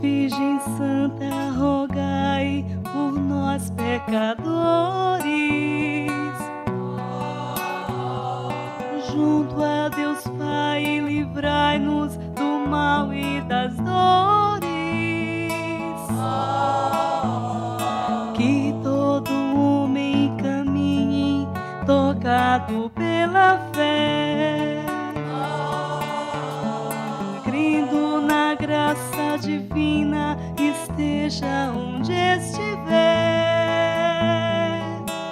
Virgem Santa, rogai por nós pecadores, junto a Deus Pai, livrai-nos do mal e das dores, que todo homem caminhe tocado pela fé, crendo na graça divina, esteja onde estiver.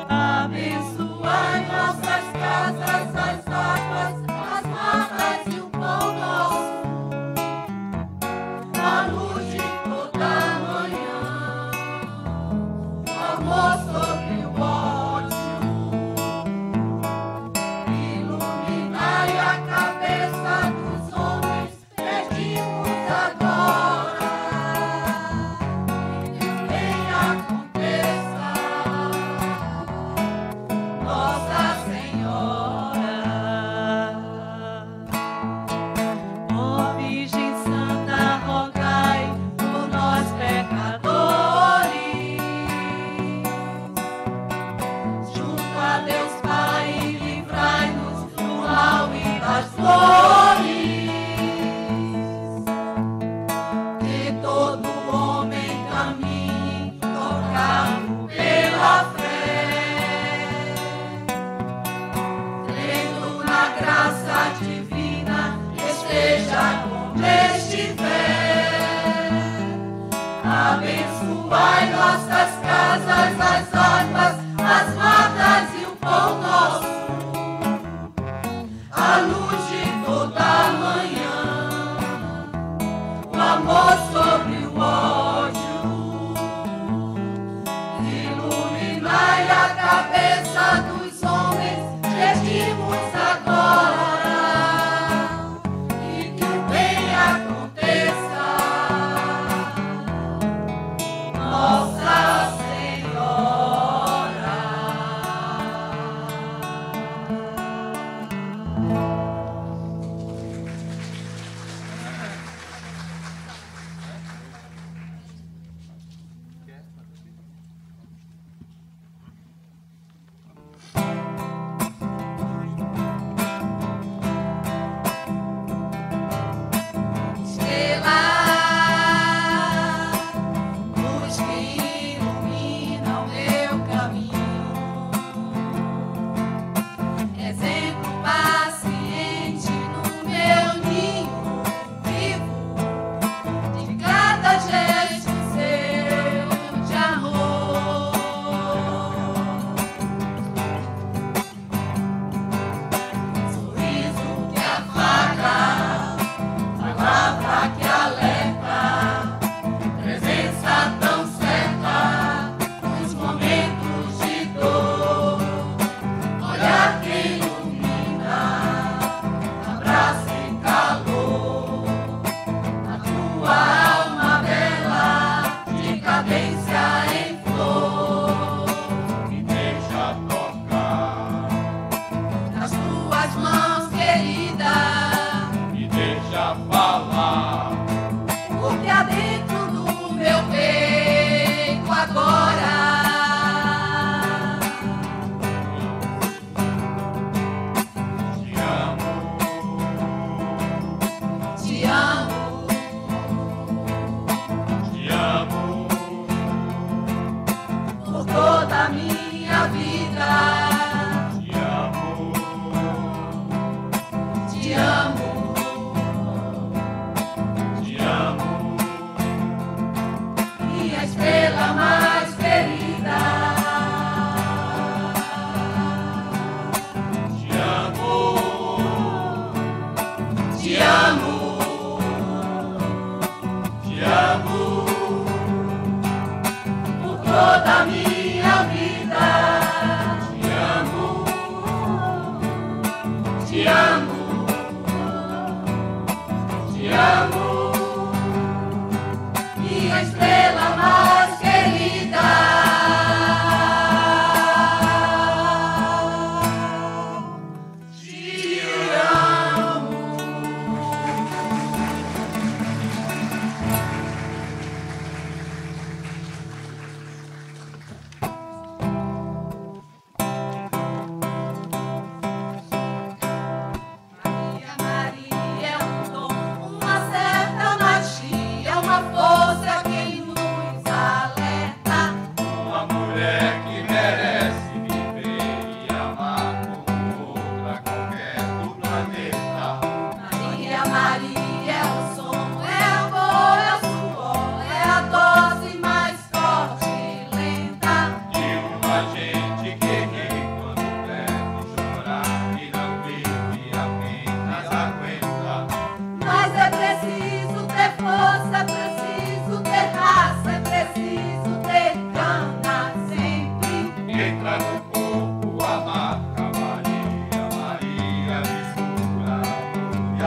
Abençoai nossas casas, as águas, as matas e o pão nosso, a luz de toda a manhã, amor sobre o ódio, iluminai a cabeça dos homens, pedimos agora. Venha acontecer.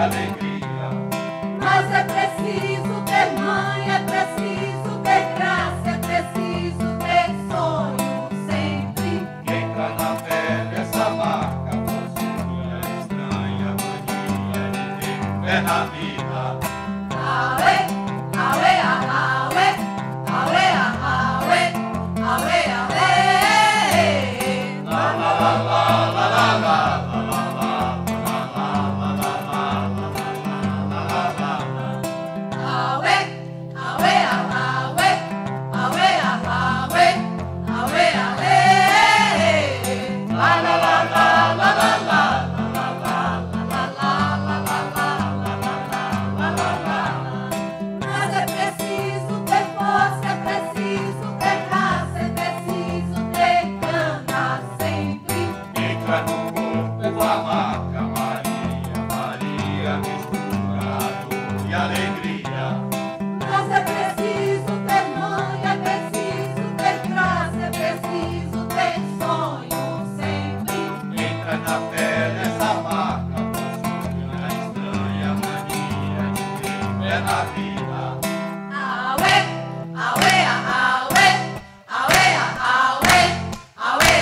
alegria. Mas é preciso ter mãe, é preciso ter graça, é preciso ter sonho sempre. Quem entra na pele essa marca possui a estranha mania de ter fé na vida. Aue, aue, aue, aue, aue, aue, aue. La la la la la la la. Mas é preciso ter força, é preciso ter raça, é preciso ter cana sempre. Entra no corpo a marca Maria, Maria mistura dor e alegria. Mas é preciso ter mãe, é preciso ter graça, é preciso ter sonho sempre. Entra na pele essa marca possui a estranha mania de ter fé na vida. Aue, aue, aue, aue, aue, aue, aue.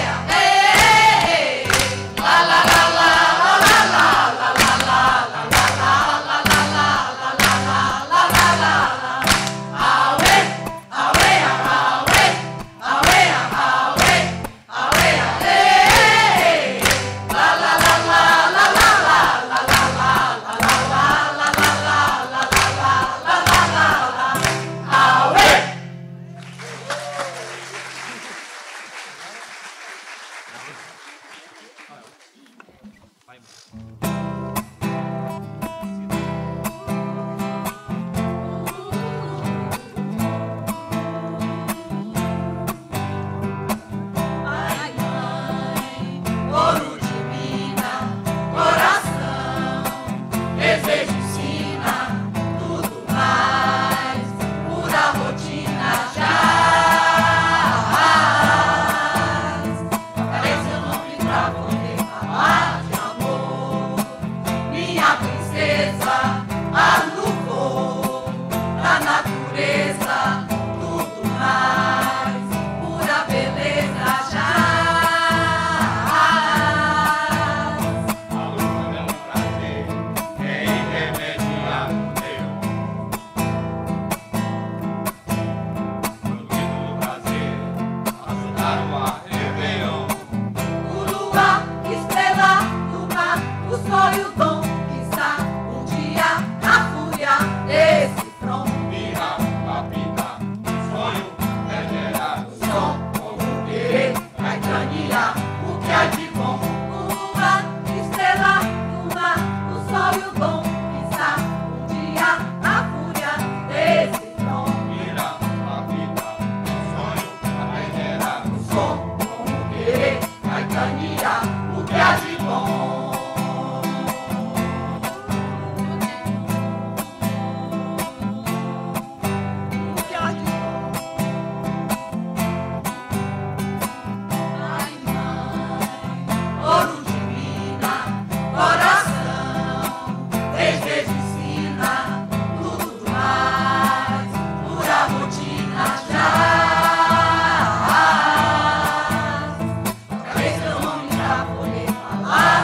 La la la la la la la la la la la la la la la la la la. Aue, aue, aue, aue, aue, aue, aue. La la la la la la la la la la la la la la la. Aue! Ai, mãe, ouro de mina, coração, desejo ensina, tudo mais, pura rotina jaz. Parece eu não vim pra poder falar de amor, minha princesa, a no voo, da natureza, tudo mais, pura beleza jaz. A lua é um prazer, é irremediável meu. Produzido do prazer, ajudaram a Réveillon. O luar, estrela do mar, o sol e o dom, quiçá um dia a fúria desse front. Vira a vida, sonho é gerar o som. Como querer, caetania, o que há de bom. O luar, estrela do mar, o sol e o dom, quiçá um dia a fúria desse front. Vira a vida, sonho é gerar o som. Som, como querer, caetania, o que há de bom. O que há de bom. Ai, mãe, ouro de mina, coração, desejo ensina, tudo mais, pura rotina jaz. Talvez eu não me pra poder falar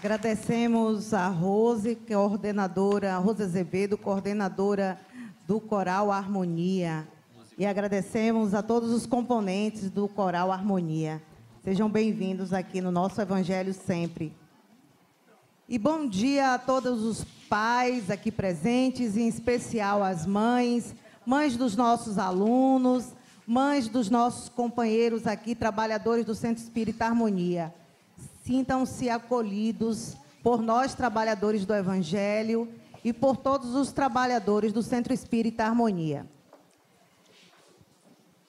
Agradecemos a Rose, que é coordenadora, a Rose Azevedo, coordenadora do Coral Harmonia. E agradecemos a todos os componentes do Coral Harmonia. Sejam bem-vindos aqui no nosso Evangelho Sempre. E bom dia a todos os pais aqui presentes, em especial as mães, mães dos nossos alunos, mães dos nossos companheiros aqui, trabalhadores do Centro Espírita Harmonia. Sintam-se acolhidos por nós, trabalhadores do Evangelho, e por todos os trabalhadores do Centro Espírita Harmonia.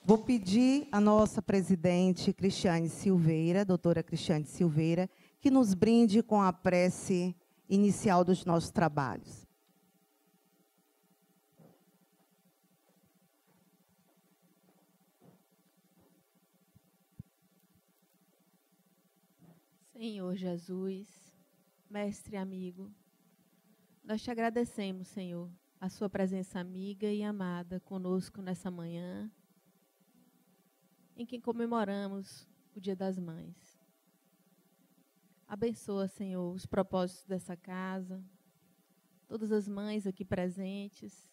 Vou pedir à nossa presidente Cristiane Silveira, doutora Cristiane Silveira, que nos brinde com a prece inicial dos nossos trabalhos. Senhor Jesus, mestre amigo, nós te agradecemos, Senhor, a sua presença amiga e amada conosco nessa manhã, em que comemoramos o Dia das Mães. Abençoa, Senhor, os propósitos dessa casa, todas as mães aqui presentes,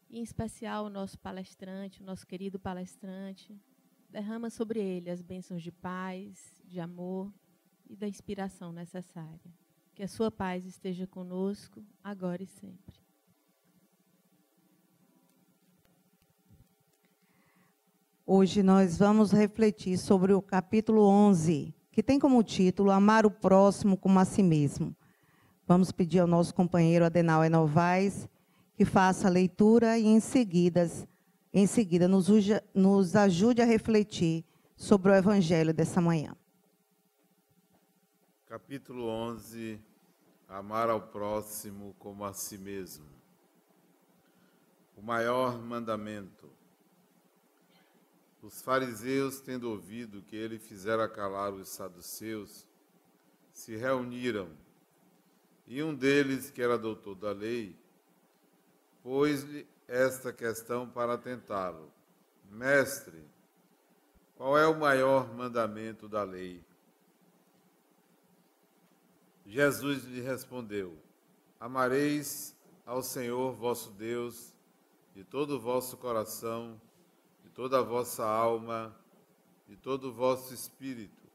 e em especial o nosso palestrante, o nosso querido palestrante. Derrama sobre ele as bênçãos de paz, de amor e da inspiração necessária. Que a sua paz esteja conosco, agora e sempre. Hoje nós vamos refletir sobre o capítulo 11, que tem como título Amar o Próximo como a si mesmo. Vamos pedir ao nosso companheiro Adenauer Novaes que faça a leitura e, em seguida nos ajude a refletir sobre o Evangelho dessa manhã. Capítulo 11, Amar ao próximo como a si mesmo. O maior mandamento. Os fariseus, tendo ouvido que ele fizera calar os saduceus, se reuniram, e um deles, que era doutor da lei, pôs-lhe esta questão para tentá-lo. Mestre, qual é o maior mandamento da lei? Jesus lhe respondeu: Amareis ao Senhor vosso Deus de todo o vosso coração, de toda a vossa alma, de todo o vosso espírito.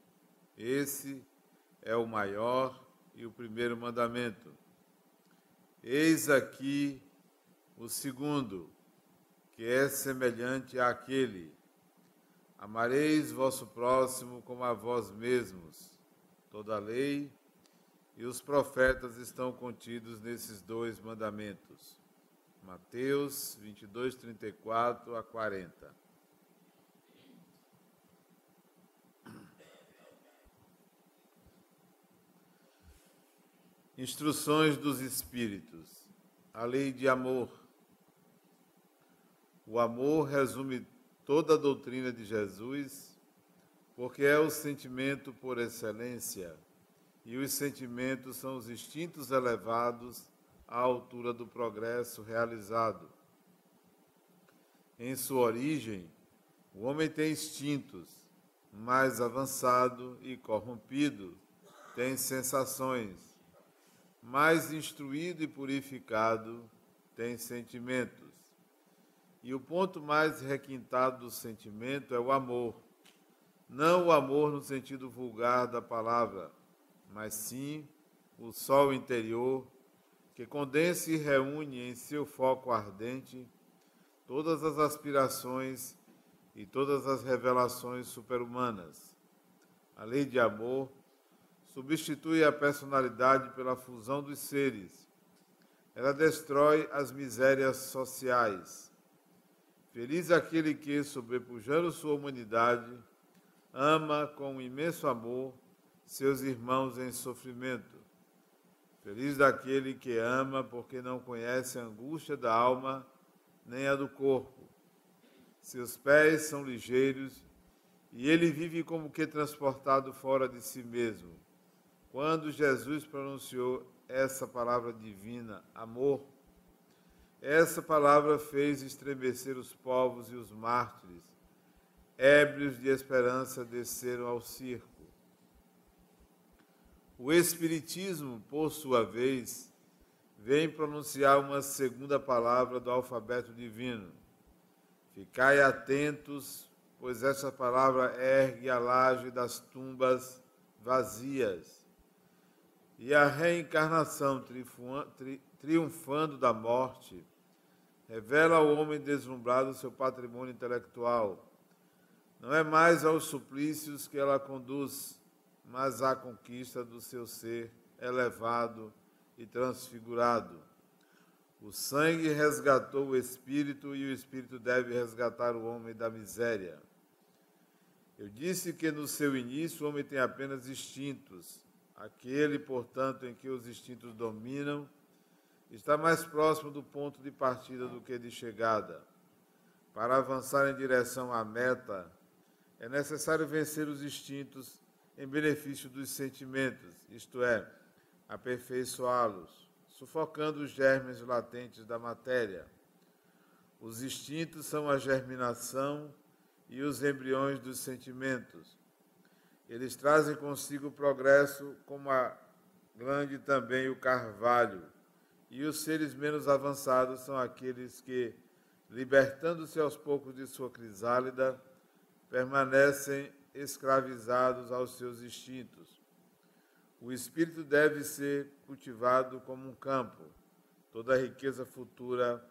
Esse é o maior e o primeiro mandamento. Eis aqui o segundo, que é semelhante àquele: amareis vosso próximo como a vós mesmos. Toda a lei e os profetas estão contidos nesses dois mandamentos. Mateus 22, 34 a 40. Instruções dos Espíritos. A lei de amor. O amor resume toda a doutrina de Jesus, porque é o sentimento por excelência, e os sentimentos são os instintos elevados à altura do progresso realizado. Em sua origem, o homem tem instintos, mais avançado e corrompido tem sensações, mais instruído e purificado tem sentimentos. E o ponto mais requintado do sentimento é o amor. Não o amor no sentido vulgar da palavra, mas sim o sol interior que condensa e reúne em seu foco ardente todas as aspirações e todas as revelações superhumanas. A lei de amor substitui a personalidade pela fusão dos seres. Ela destrói as misérias sociais. Feliz aquele que, sobrepujando sua humanidade, ama com um imenso amor seus irmãos em sofrimento. Feliz daquele que ama porque não conhece a angústia da alma nem a do corpo. Seus pés são ligeiros e ele vive como que transportado fora de si mesmo. Quando Jesus pronunciou essa palavra divina, amor, essa palavra fez estremecer os povos e os mártires, ébrios de esperança, desceram ao circo. O Espiritismo, por sua vez, vem pronunciar uma segunda palavra do alfabeto divino. Ficai atentos, pois essa palavra ergue a laje das tumbas vazias. E a reencarnação, triunfando da morte, revela ao homem deslumbrado seu patrimônio intelectual. Não é mais aos suplícios que ela conduz, mas à conquista do seu ser elevado e transfigurado. O sangue resgatou o espírito e o espírito deve resgatar o homem da miséria. Eu disse que no seu início o homem tem apenas instintos. Aquele, portanto, em que os instintos dominam, está mais próximo do ponto de partida do que de chegada. Para avançar em direção à meta, é necessário vencer os instintos em benefício dos sentimentos, isto é, aperfeiçoá-los, sufocando os germes latentes da matéria. Os instintos são a germinação e os embriões dos sentimentos. Eles trazem consigo o progresso, como a glande também o carvalho, e os seres menos avançados são aqueles que, libertando-se aos poucos de sua crisálida, permanecem escravizados aos seus instintos. O espírito deve ser cultivado como um campo. Toda a riqueza futura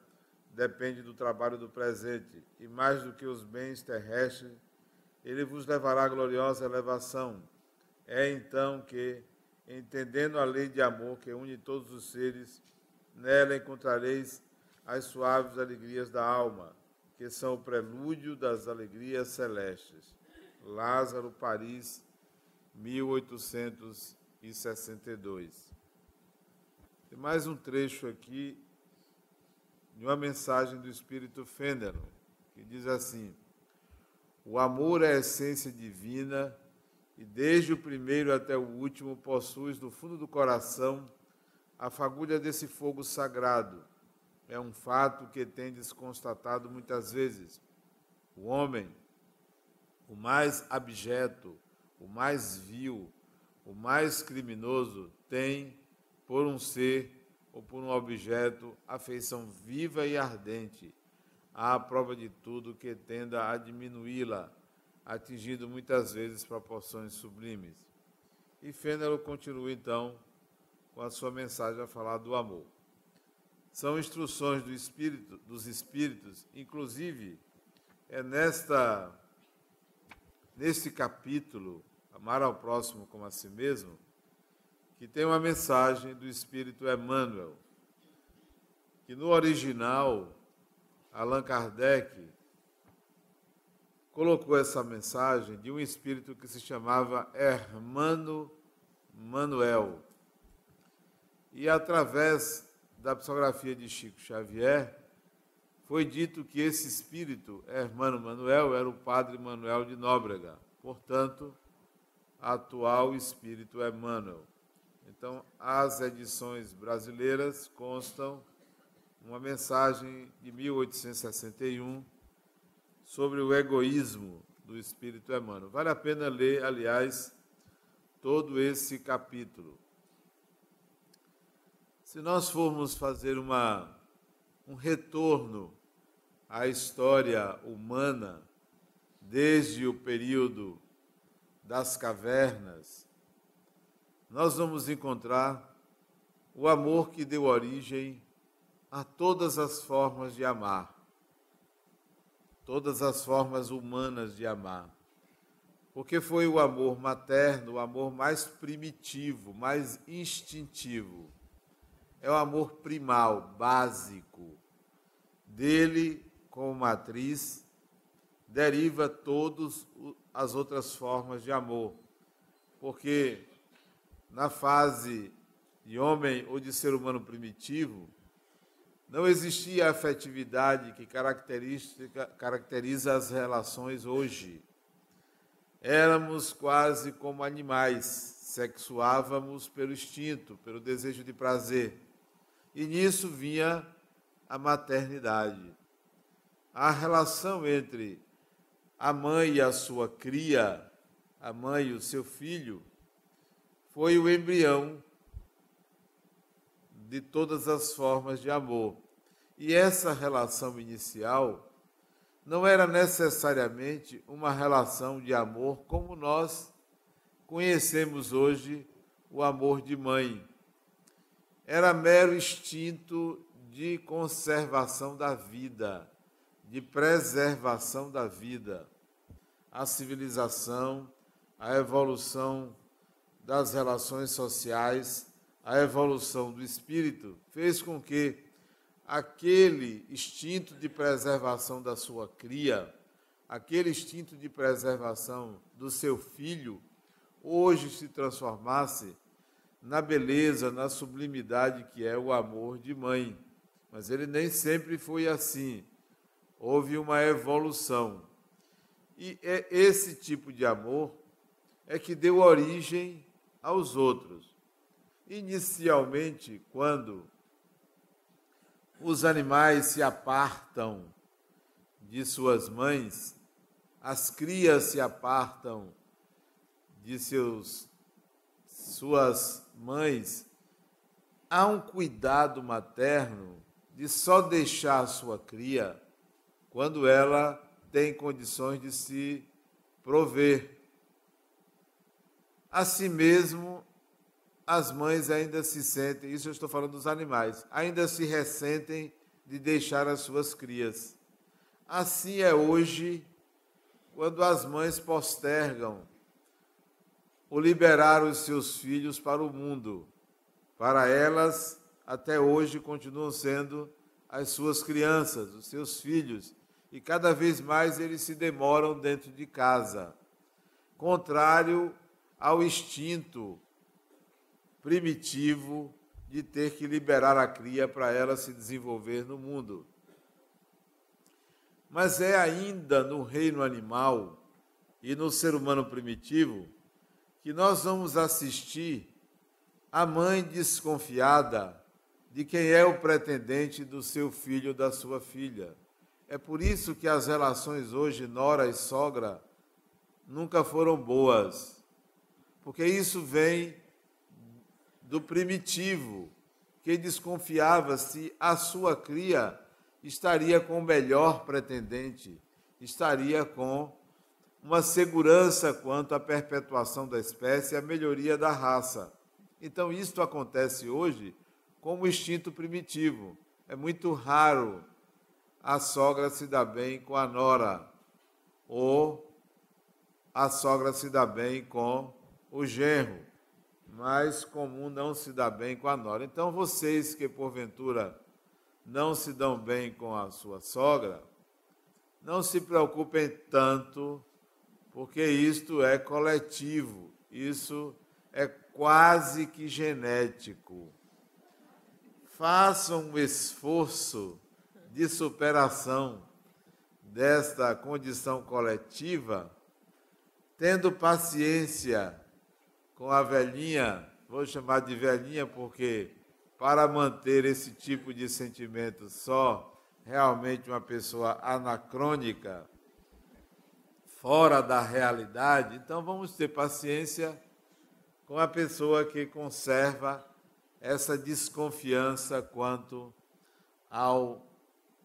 depende do trabalho do presente, e mais do que os bens terrestres, ele vos levará à gloriosa elevação. É então que, entendendo a lei de amor que une todos os seres, nela encontrareis as suaves alegrias da alma, que são o prelúdio das alegrias celestes. Lázaro, Paris, 1862. Tem mais um trecho aqui de uma mensagem do Espírito Fênelon, que diz assim: o amor é a essência divina e desde o primeiro até o último possuis no fundo do coração a fagulha desse fogo sagrado. É um fato que tendes constatado muitas vezes. O homem, o mais abjeto, o mais vil, o mais criminoso, tem, por um ser ou por um objeto, afeição viva e ardente, à prova de tudo que tenda a diminuí-la, atingindo muitas vezes proporções sublimes. E Fênelon continua, então, com a sua mensagem a falar do amor. São instruções dos espíritos, inclusive, neste capítulo, Amar ao Próximo como a Si Mesmo, que tem uma mensagem do Espírito Emmanuel, que no original, Allan Kardec colocou essa mensagem de um espírito que se chamava Hermano Manuel. E através da psicografia de Chico Xavier, foi dito que esse espírito, Hermano Manuel, era o padre Manuel de Nóbrega, portanto, atual espírito Emmanuel. Então, as edições brasileiras constam uma mensagem de 1861 sobre o egoísmo do espírito Emmanuel. Vale a pena ler, aliás, todo esse capítulo. Se nós formos fazer um retorno à história humana, desde o período das cavernas, nós vamos encontrar o amor que deu origem a todas as formas de amar, todas as formas humanas de amar. Porque foi o amor materno, o amor mais primitivo, mais instintivo. É o amor primal, básico. Dele, como matriz, deriva todas as outras formas de amor. Porque na fase de homem ou de ser humano primitivo, não existia a afetividade que caracteriza as relações hoje. Éramos quase como animais, sexuávamos pelo instinto, pelo desejo de prazer. E nisso vinha a maternidade. A relação entre a mãe e a sua cria, a mãe e o seu filho, foi o embrião de todas as formas de amor. E essa relação inicial não era necessariamente uma relação de amor como nós conhecemos hoje o amor de mãe. Era mero instinto de conservação da vida, de preservação da vida. A civilização, a evolução das relações sociais, a evolução do espírito fez com que aquele instinto de preservação da sua cria, aquele instinto de preservação do seu filho, hoje se transformasse na beleza, na sublimidade que é o amor de mãe. Mas ele nem sempre foi assim. Houve uma evolução. E é esse tipo de amor é que deu origem aos outros. Inicialmente, quando os animais se apartam de suas mães, as crias se apartam de suas mães, há um cuidado materno de só deixar a sua cria quando ela tem condições de se prover. Assim mesmo, as mães ainda se sentem, isso eu estou falando dos animais, ainda se ressentem de deixar as suas crias. Assim é hoje, quando as mães postergam o liberar os seus filhos para o mundo. Para elas, até hoje, continuam sendo as suas crianças, os seus filhos, e cada vez mais eles se demoram dentro de casa, contrário ao instinto primitivo de ter que liberar a cria para ela se desenvolver no mundo. Mas é ainda no reino animal e no ser humano primitivo que nós vamos assistir a mãe desconfiada de quem é o pretendente do seu filho ou da sua filha. É por isso que as relações hoje, nora e sogra, nunca foram boas, porque isso vem do primitivo, que desconfiava se a sua cria estaria com o melhor pretendente, estaria com uma segurança quanto à perpetuação da espécie e à melhoria da raça. Então, isto acontece hoje como instinto primitivo. É muito raro a sogra se dar bem com a nora, ou a sogra se dar bem com o genro. Mais comum não se dar bem com a nora. Então, vocês que, porventura, não se dão bem com a sua sogra, não se preocupem tanto, porque isto é coletivo, isso é quase que genético. Façam um esforço de superação desta condição coletiva, tendo paciência com a velhinha, vou chamar de velhinha porque para manter esse tipo de sentimento só realmente uma pessoa anacrônica, fora da realidade, então vamos ter paciência com a pessoa que conserva essa desconfiança quanto ao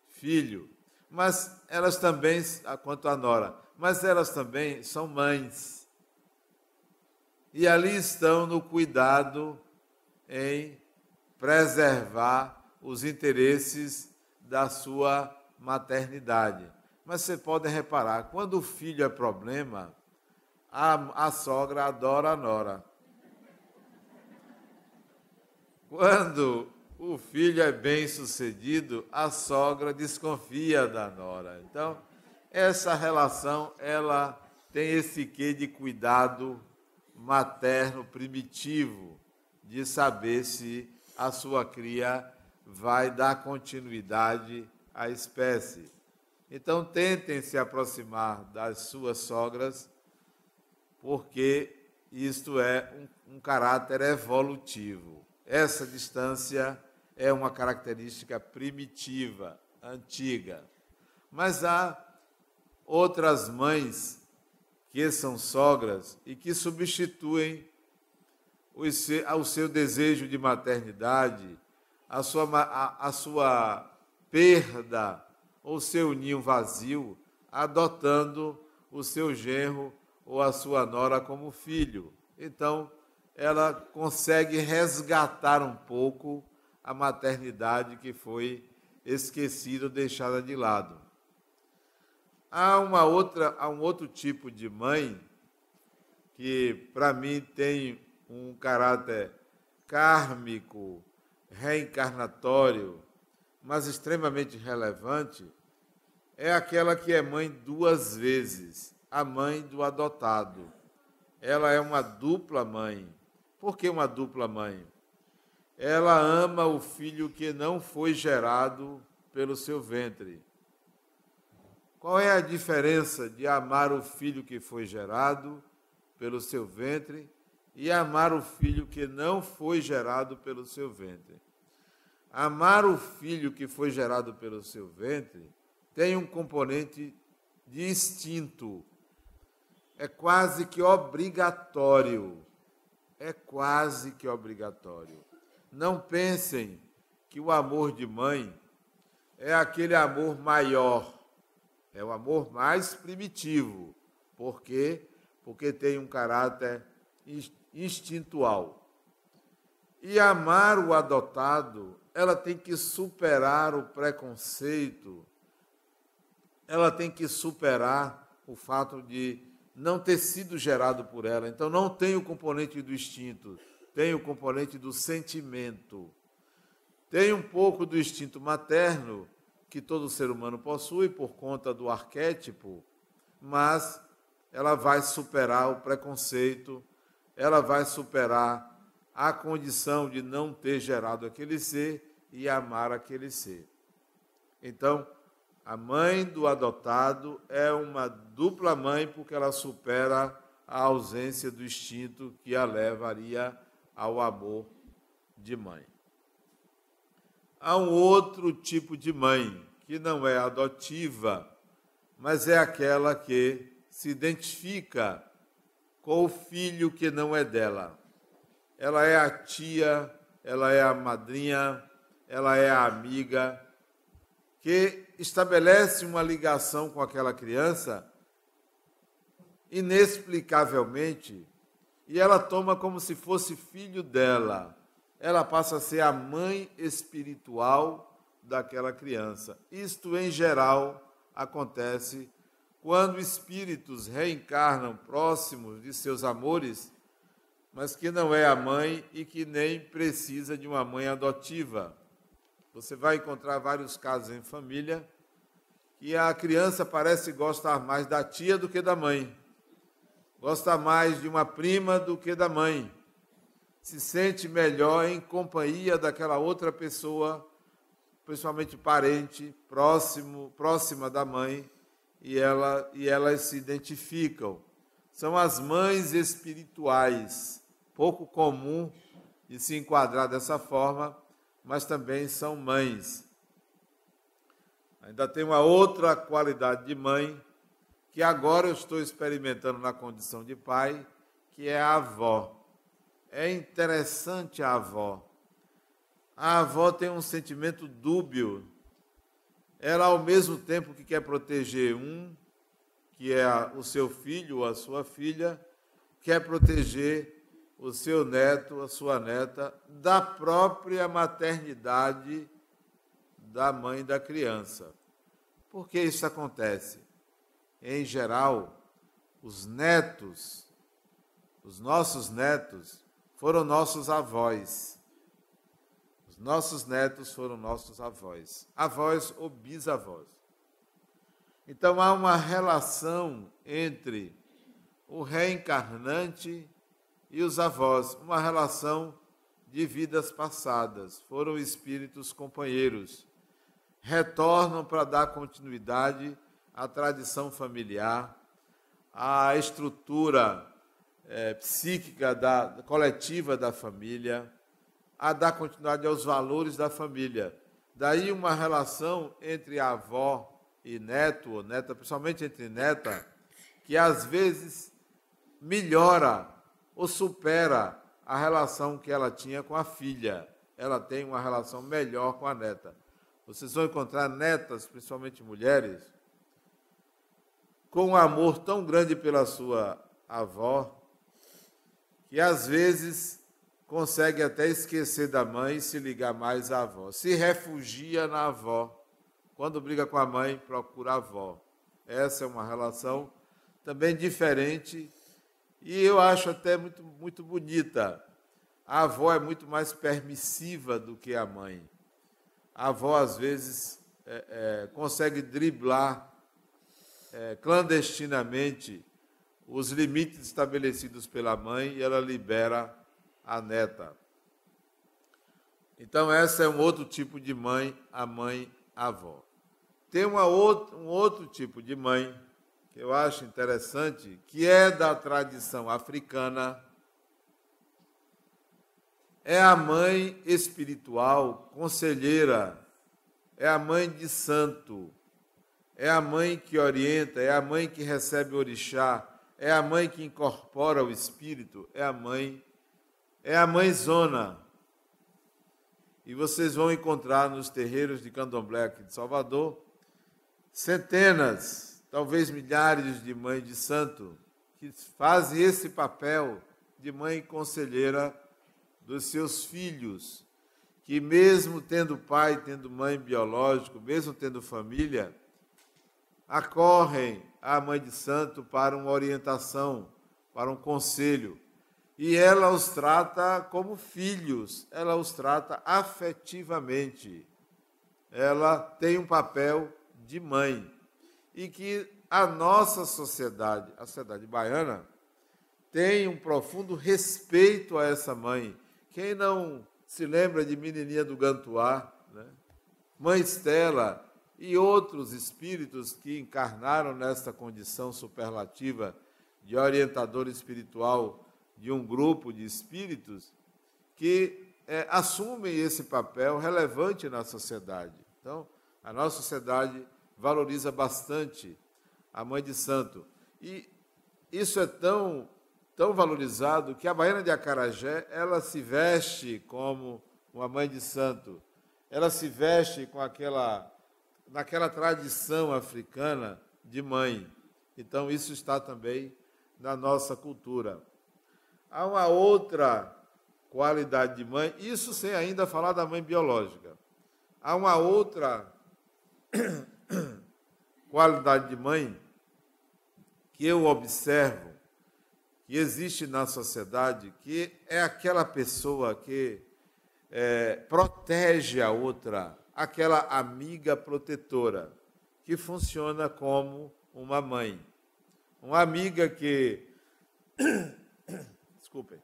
filho. Mas elas também, quanto à nora, mas elas também são mães. E ali estão no cuidado em preservar os interesses da sua maternidade. Mas você pode reparar, quando o filho é problema, a sogra adora a nora. Quando o filho é bem-sucedido, a sogra desconfia da nora. Então, essa relação, ela tem esse quê de cuidado materno primitivo, de saber se a sua cria vai dar continuidade à espécie. Então, tentem se aproximar das suas sogras, porque isto é um caráter evolutivo. Essa distância é uma característica primitiva, antiga. Mas há outras mães que são sogras e que substituem o seu desejo de maternidade, a sua perda ou seu ninho vazio, adotando o seu genro ou a sua nora como filho. Então, ela consegue resgatar um pouco a maternidade que foi esquecida ou deixada de lado. Há um outro tipo de mãe que, para mim, tem um caráter kármico, reencarnatório, mas extremamente relevante, é aquela que é mãe duas vezes, a mãe do adotado. Ela é uma dupla mãe. Por que uma dupla mãe? Ela ama o filho que não foi gerado pelo seu ventre. Qual é a diferença de amar o filho que foi gerado pelo seu ventre e amar o filho que não foi gerado pelo seu ventre? Amar o filho que foi gerado pelo seu ventre tem um componente de instinto. É quase que obrigatório. É quase que obrigatório. Não pensem que o amor de mãe é aquele amor maior. É o amor mais primitivo. Por quê? Porque tem um caráter instintual. E amar o adotado, ela tem que superar o preconceito, ela tem que superar o fato de não ter sido gerado por ela. Então, não tem o componente do instinto, tem o componente do sentimento. Tem um pouco do instinto materno, que todo ser humano possui por conta do arquétipo, mas ela vai superar o preconceito, ela vai superar a condição de não ter gerado aquele ser e amar aquele ser. Então, a mãe do adotado é uma dupla mãe porque ela supera a ausência do instinto que a levaria ao amor de mãe. Há um outro tipo de mãe, que não é adotiva, mas é aquela que se identifica com o filho que não é dela. Ela é a tia, ela é a madrinha, ela é a amiga, que estabelece uma ligação com aquela criança inexplicavelmente, e ela toma como se fosse filho dela. Ela passa a ser a mãe espiritual daquela criança. Isto, em geral, acontece quando espíritos reencarnam próximos de seus amores, mas que não é a mãe e que nem precisa de uma mãe adotiva. Você vai encontrar vários casos em família que a criança parece gostar mais da tia do que da mãe. Gosta mais de uma prima do que da mãe. Se sente melhor em companhia daquela outra pessoa, principalmente parente, próxima da mãe, e elas se identificam. São as mães espirituais, pouco comum de se enquadrar dessa forma, mas também são mães. Ainda tem uma outra qualidade de mãe, que agora eu estou experimentando na condição de pai, que é a avó. É interessante a avó. A avó tem um sentimento dúbio. Ela, ao mesmo tempo que quer proteger que é o seu filho ou a sua filha, quer proteger o seu neto, a sua neta, da própria maternidade da mãe da criança. Por que isso acontece? Em geral, os nossos netos, foram nossos avós. Os nossos netos foram nossos avós. Avós ou bisavós. Então, há uma relação entre o reencarnante e os avós, uma relação de vidas passadas. Foram espíritos companheiros. Retornam para dar continuidade à tradição familiar, à estrutura psíquica coletiva da família, a dar continuidade aos valores da família. Daí uma relação entre a avó e neto ou neta, principalmente entre neta, que às vezes melhora ou supera a relação que ela tinha com a filha. Ela tem uma relação melhor com a neta. Vocês vão encontrar netas, principalmente mulheres, com um amor tão grande pela sua avó, que às vezes consegue até esquecer da mãe e se ligar mais à avó. Se refugia na avó. Quando briga com a mãe, procura a avó. Essa é uma relação também diferente e eu acho até muito, muito bonita. A avó é muito mais permissiva do que a mãe. A avó, às vezes, consegue driblar clandestinamente os limites estabelecidos pela mãe e ela libera a neta. Então, essa é um outro tipo de mãe, a mãe-avó. Tem um outro tipo de mãe, que eu acho interessante, que é da tradição africana. É a mãe espiritual, conselheira, é a mãe de santo, é a mãe que orienta, é a mãe que recebe o orixá, é a mãe que incorpora o espírito, é a mãezona. E vocês vão encontrar nos terreiros de Candomblé aqui de Salvador centenas, talvez milhares de mães de santo que fazem esse papel de mãe conselheira dos seus filhos, que mesmo tendo pai, tendo mãe biológico, mesmo tendo família, acorrem à mãe de santo para uma orientação, para um conselho. E ela os trata como filhos, ela os trata afetivamente. Ela tem um papel de mãe. E que a nossa sociedade, a sociedade baiana, tem um profundo respeito a essa mãe. Quem não se lembra de Menininha do Gantuá, né? Mãe Estela e outros espíritos que encarnaram nessa condição superlativa de orientador espiritual de um grupo de espíritos que assumem esse papel relevante na sociedade. Então, a nossa sociedade valoriza bastante a mãe de santo. E isso é tão valorizado que a baiana de Acarajé, ela se veste como uma mãe de santo. Ela se veste com naquela tradição africana de mãe. Então, isso está também na nossa cultura. Há uma outra qualidade de mãe, isso sem ainda falar da mãe biológica. Há uma outra qualidade de mãe que eu observo, que existe na sociedade, que é aquela pessoa que protege a outra, aquela amiga protetora, que funciona como uma mãe. Uma amiga que... Desculpem.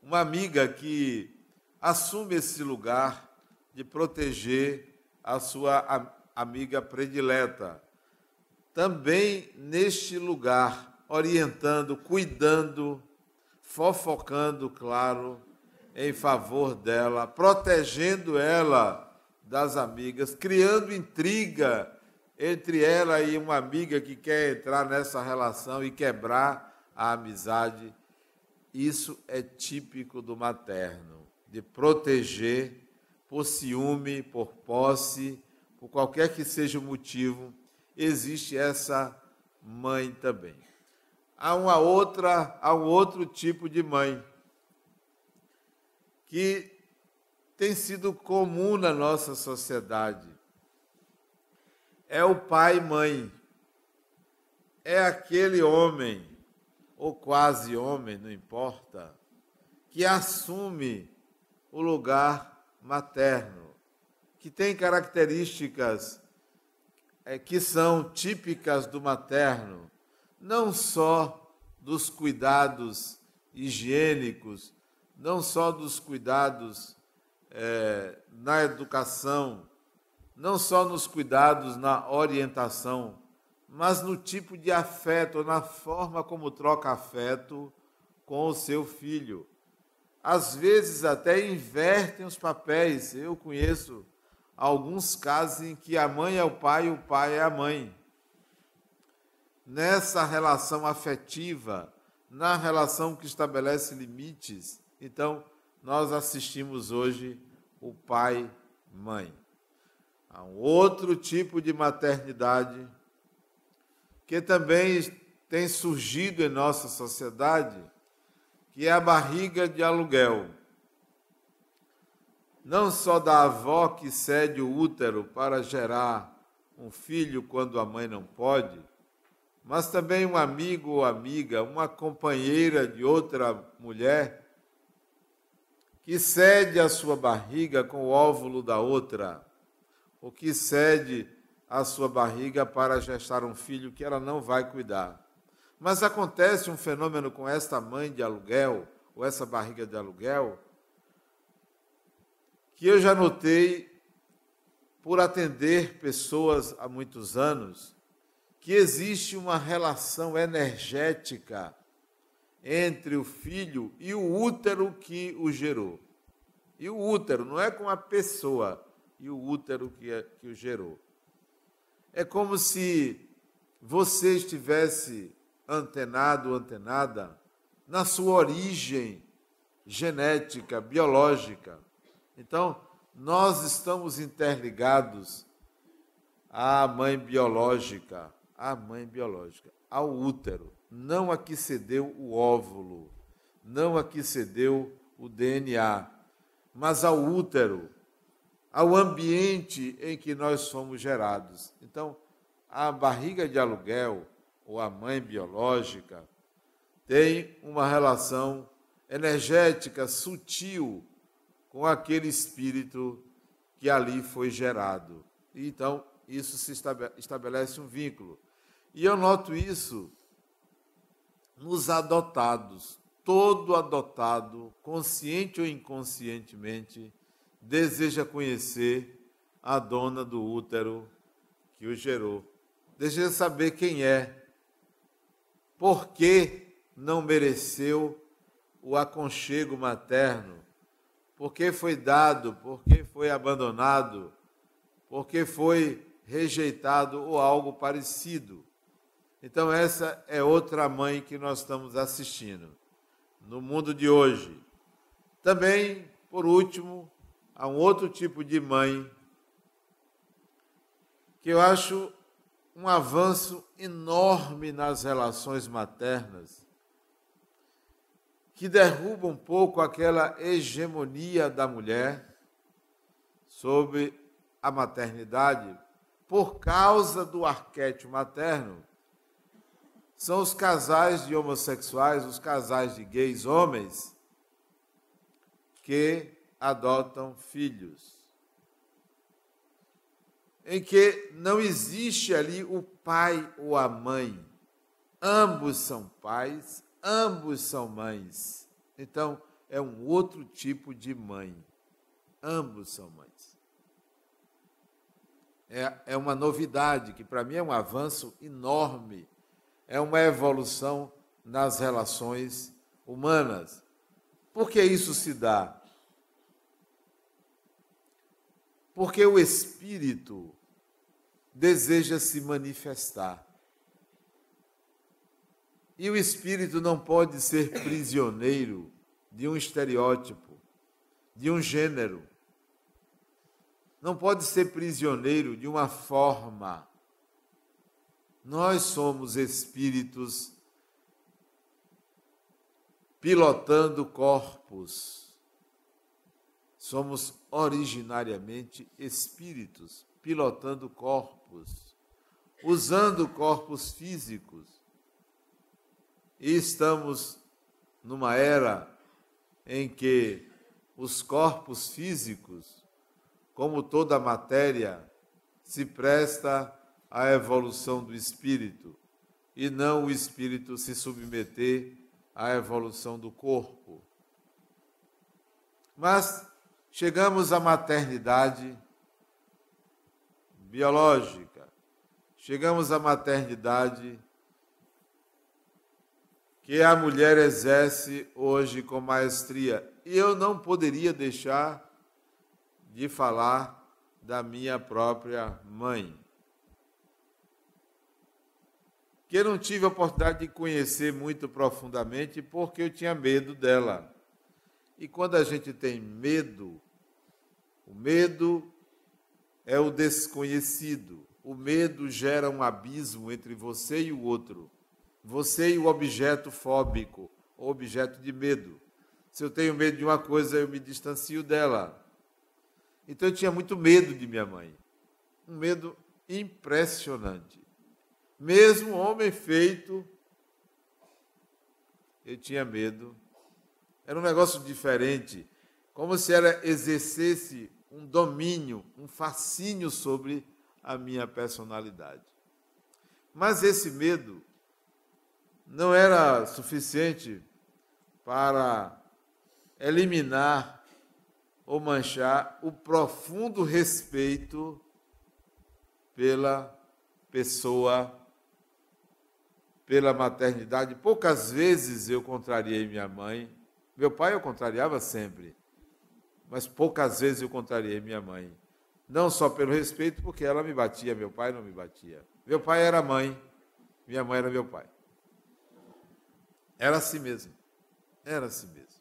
Uma amiga que assume esse lugar de proteger a sua amiga predileta. Também neste lugar, orientando, cuidando, fofocando, claro, em favor dela, protegendo ela das amigas, criando intriga entre ela e uma amiga que quer entrar nessa relação e quebrar a amizade. Isso é típico do materno, de proteger por ciúme, por posse, por qualquer que seja o motivo, existe essa mãe também. Há um outro tipo de mãe que tem sido comum na nossa sociedade. É o pai e mãe. É aquele homem, ou quase homem, não importa, que assume o lugar materno, que tem características que são típicas do materno, não só dos cuidados higiênicos, não só dos cuidados na educação, não só nos cuidados na orientação, mas no tipo de afeto, na forma como troca afeto com o seu filho. Às vezes até invertem os papéis. Eu conheço alguns casos em que a mãe é o pai e o pai é a mãe. Nessa relação afetiva, na relação que estabelece limites. Então, nós assistimos hoje o pai-mãe. Há um outro tipo de maternidade que também tem surgido em nossa sociedade, que é a barriga de aluguel. Não só da avó que cede o útero para gerar um filho quando a mãe não pode, mas também um amigo ou amiga, uma companheira de outra mulher, que cede a sua barriga com o óvulo da outra, ou que cede a sua barriga para gestar um filho que ela não vai cuidar. Mas acontece um fenômeno com esta mãe de aluguel, ou essa barriga de aluguel, que eu já notei, por atender pessoas há muitos anos, que existe uma relação energética entre o filho e o útero que o gerou. E o útero não é com a pessoa, e o útero que o gerou. É como se você estivesse antenado, antenada, na sua origem genética, biológica. Então, nós estamos interligados à mãe biológica, ao útero. Não a que cedeu o óvulo, não a que cedeu o DNA, mas ao útero, ao ambiente em que nós fomos gerados. Então, a barriga de aluguel, ou a mãe biológica, tem uma relação energética sutil com aquele espírito que ali foi gerado. Então, isso se estabelece um vínculo. E eu noto isso nos adotados. Todo adotado, consciente ou inconscientemente, deseja conhecer a dona do útero que o gerou. Deseja saber quem é, por que não mereceu o aconchego materno, por que foi dado, por que foi abandonado, por que foi rejeitado ou algo parecido. Então, essa é outra mãe que nós estamos assistindo no mundo de hoje. Também, por último, há um outro tipo de mãe que eu acho um avanço enorme nas relações maternas, que derruba um pouco aquela hegemonia da mulher sobre a maternidade por causa do arquétipo materno. São os casais de homossexuais, os casais de gays homens, que adotam filhos, em que não existe ali o pai ou a mãe. Ambos são pais, ambos são mães. Então, é um outro tipo de mãe. Ambos são mães. É uma novidade, que para mim é um avanço enorme. É uma evolução nas relações humanas. Por que isso se dá? Porque o espírito deseja se manifestar. E o espírito não pode ser prisioneiro de um estereótipo, de um gênero. Não pode ser prisioneiro de uma forma. Nós somos espíritos pilotando corpos. Somos originariamente espíritos pilotando corpos, usando corpos físicos. E estamos numa era em que os corpos físicos, como toda a matéria, se presta à evolução do espírito, e não o espírito se submeter à evolução do corpo. Mas chegamos à maternidade biológica, chegamos à maternidade que a mulher exerce hoje com maestria. E eu não poderia deixar de falar da minha própria mãe. que eu não tive a oportunidade de conhecer muito profundamente porque eu tinha medo dela. E quando a gente tem medo, o medo é o desconhecido. O medo gera um abismo entre você e o outro. Você e o objeto fóbico, ou objeto de medo. Se eu tenho medo de uma coisa, eu me distancio dela. Então eu tinha muito medo de minha mãe. Um medo impressionante. Mesmo homem feito, eu tinha medo. Era um negócio diferente, como se ela exercesse um domínio, um fascínio sobre a minha personalidade. Mas esse medo não era suficiente para eliminar ou manchar o profundo respeito pela pessoa, pela maternidade. Poucas vezes eu contrariei minha mãe. Meu pai eu contrariava sempre, mas poucas vezes eu contrariei minha mãe. Não só pelo respeito, porque ela me batia, meu pai não me batia. Meu pai era mãe, minha mãe era meu pai. Era assim mesmo. Era assim mesmo.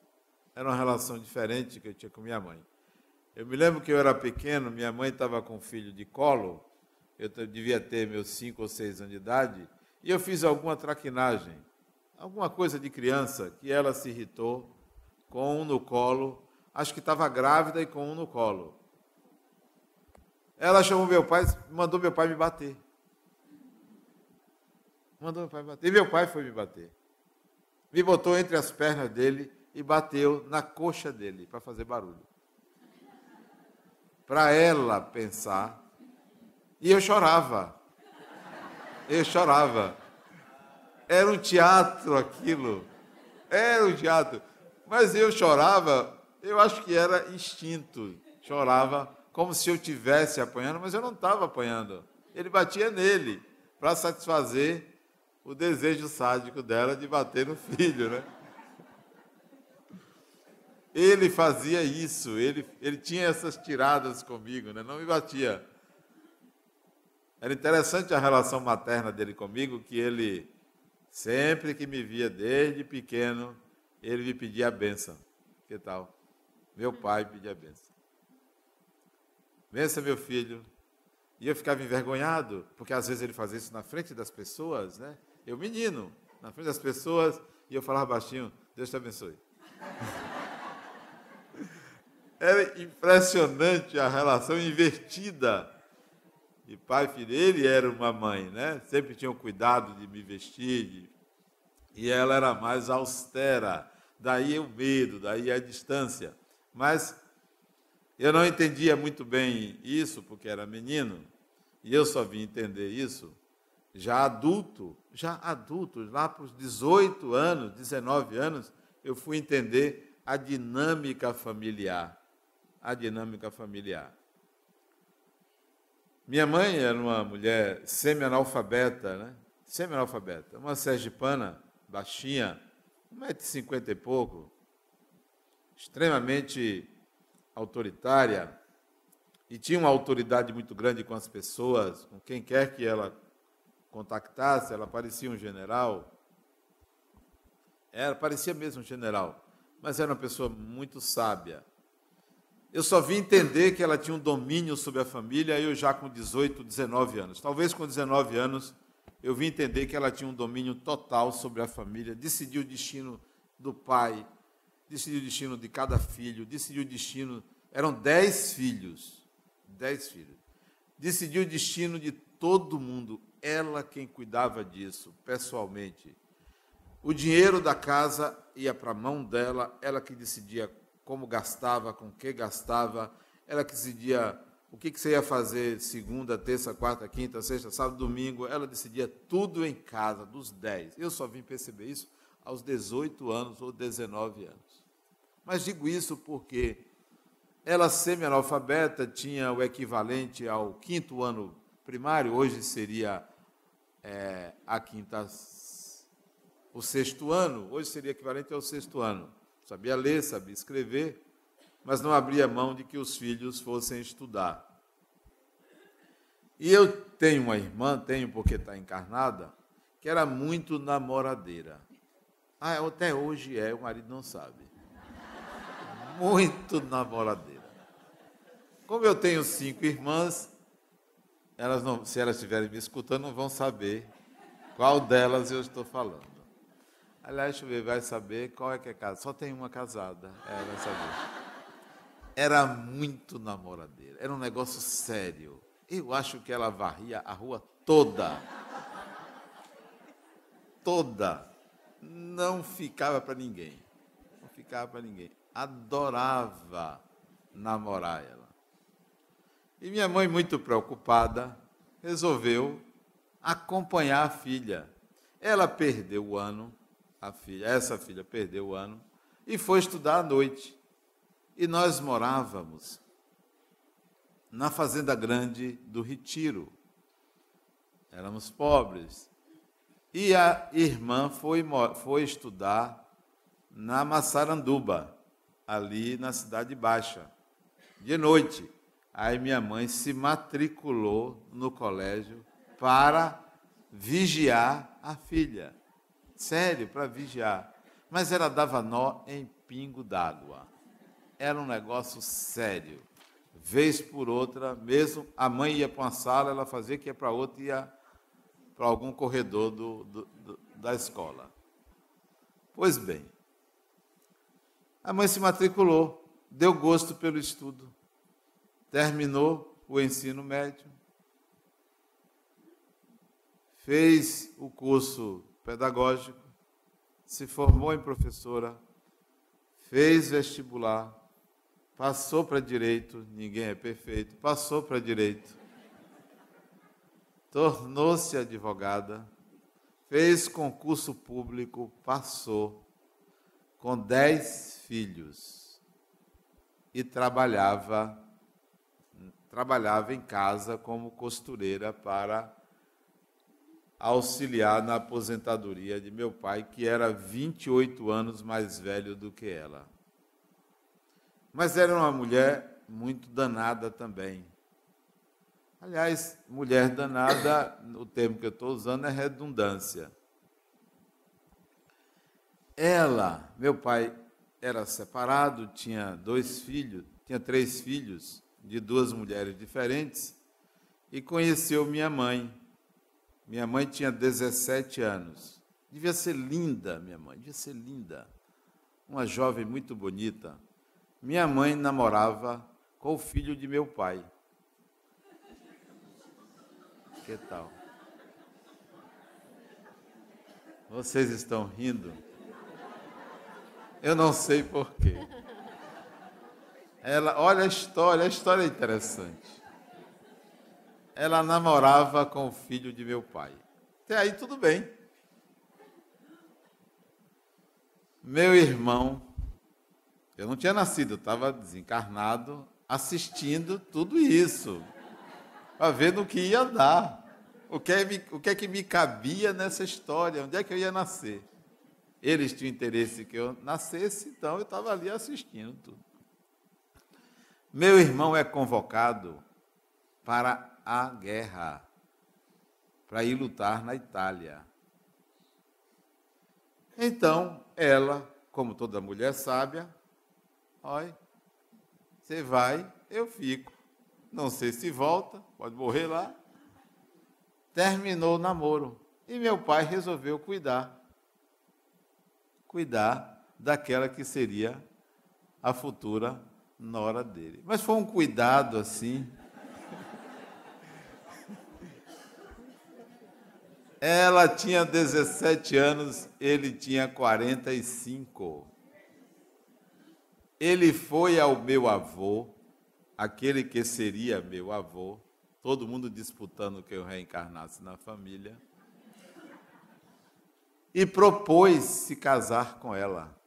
Era uma relação diferente que eu tinha com minha mãe. Eu me lembro que eu era pequeno, minha mãe estava com um filho de colo, eu devia ter meus 5 ou 6 anos de idade, e eu fiz alguma traquinagem, alguma coisa de criança, que ela se irritou com um no colo, acho que estava grávida e com um no colo. Ela chamou meu pai, mandou meu pai me bater. Mandou meu pai me bater. E meu pai foi me bater. Me botou entre as pernas dele e bateu na coxa dele, para fazer barulho. Para ela pensar. E eu chorava. Eu chorava. Era um teatro aquilo. Era um teatro. Mas eu chorava, eu acho que era instinto. Chorava como se eu estivesse apanhando, mas eu não estava apanhando. Ele batia nele para satisfazer o desejo sádico dela de bater no filho, né? Ele fazia isso, ele tinha essas tiradas comigo, né? Não me batia. Era interessante a relação materna dele comigo, que ele, sempre que me via desde pequeno, ele me pedia a bênção. Que tal? Meu pai pedia a bênção. Bença, meu filho. E eu ficava envergonhado, porque às vezes ele fazia isso na frente das pessoas, né? Eu, menino, na frente das pessoas, e eu falava baixinho, Deus te abençoe. Era impressionante a relação invertida de pai e filho. Ele era uma mãe, né? Sempre tinha o cuidado de me vestir, e ela era mais austera. Daí o medo, daí a distância. Mas eu não entendia muito bem isso, porque era menino, e eu só vim entender isso já adulto, lá para os 18 anos, 19 anos, eu fui entender a dinâmica familiar. A dinâmica familiar. Minha mãe era uma mulher semi-analfabeta, né? Semi-analfabeta, uma sergipana, baixinha, 1,50 m e pouco, extremamente autoritária, e tinha uma autoridade muito grande com as pessoas, com quem quer que ela contactasse, ela parecia um general. Ela parecia mesmo um general, mas era uma pessoa muito sábia. Eu só vim entender que ela tinha um domínio sobre a família, eu já com 18, 19 anos. Talvez com 19 anos, eu vim entender que ela tinha um domínio total sobre a família, decidiu o destino do pai, decidiu o destino de cada filho, decidiu o destino... Eram 10 filhos, 10 filhos. Decidiu o destino de todo mundo. Ela quem cuidava disso, pessoalmente. O dinheiro da casa ia para a mão dela, ela que decidia como gastava, com que gastava, ela que decidia o que você ia fazer segunda, terça, quarta, quinta, sexta, sábado, domingo, ela decidia tudo em casa, dos 10. Eu só vim perceber isso aos 18 anos ou 19 anos. Mas digo isso porque ela, semi-analfabeta, tinha o equivalente ao 5º ano primário, hoje seria o 6º ano, hoje seria equivalente ao 6º ano. Sabia ler, sabia escrever, mas não abria mão de que os filhos fossem estudar. E eu tenho uma irmã, tenho porque está encarnada, que era muito namoradeira. Até hoje o marido não sabe. Muito namoradeira. Como eu tenho 5 irmãs, se elas estiverem me escutando, não vão saber qual delas eu estou falando. Aliás, deixa eu ver, vai saber qual é que é casada. Só tem uma casada, vai saber. Era muito namoradeira, era um negócio sério. Eu acho que ela varria a rua toda. Toda. Não ficava para ninguém. Não ficava para ninguém. Adorava namorar ela. E minha mãe, muito preocupada, resolveu acompanhar a filha. Ela perdeu o ano, essa filha perdeu o ano, e foi estudar à noite. E nós morávamos na Fazenda Grande do Retiro. Éramos pobres. E a irmã foi estudar na Massaranduba, ali na Cidade Baixa, de noite. Aí minha mãe se matriculou no colégio para vigiar a filha. Sério, para vigiar. Mas ela dava nó em pingo d'água. Era um negócio sério. Vez por outra, mesmo a mãe ia para uma sala, ela fazia que ia para outra e ia para algum corredor da escola. Pois bem, a mãe se matriculou, deu gosto pelo estudo, terminou o ensino médio, fez o curso pedagógico, se formou em professora, fez vestibular, passou para direito, ninguém é perfeito, passou para direito, tornou-se advogada, fez concurso público, passou, com 10 filhos, e trabalhava em casa como costureira para auxiliar na aposentadoria de meu pai, que era 28 anos mais velho do que ela. Mas era uma mulher muito danada também. Aliás, mulher danada, o termo que eu estou usando é redundância. Meu pai era separado, tinha 3 filhos de 2 mulheres diferentes e conheceu minha mãe. Minha mãe tinha 17 anos. Devia ser linda, minha mãe, devia ser linda. Uma jovem muito bonita. Minha mãe namorava com o filho de meu pai. Que tal? Vocês estão rindo? Eu não sei porquê. Olha a história é interessante. Ela namorava com o filho de meu pai. Até aí tudo bem. Meu irmão, eu não tinha nascido, eu estava desencarnado, assistindo tudo isso, para ver no que ia dar. O que é que me cabia nessa história? Onde é que eu ia nascer? Eles tinham interesse que eu nascesse, então eu estava ali assistindo tudo. Meu irmão é convocado para a guerra, para ir lutar na Itália. Então, ela, como toda mulher sábia, olha, você vai, eu fico. Não sei se volta, pode morrer lá. Terminou o namoro. E meu pai resolveu cuidar daquela que seria a futura nora dele. Mas foi um cuidado assim. Ela tinha 17 anos, ele tinha 45. Ele foi ao meu avô, aquele que seria meu avô, todo mundo disputando que eu reencarnasse na família, e propôs se casar com ela.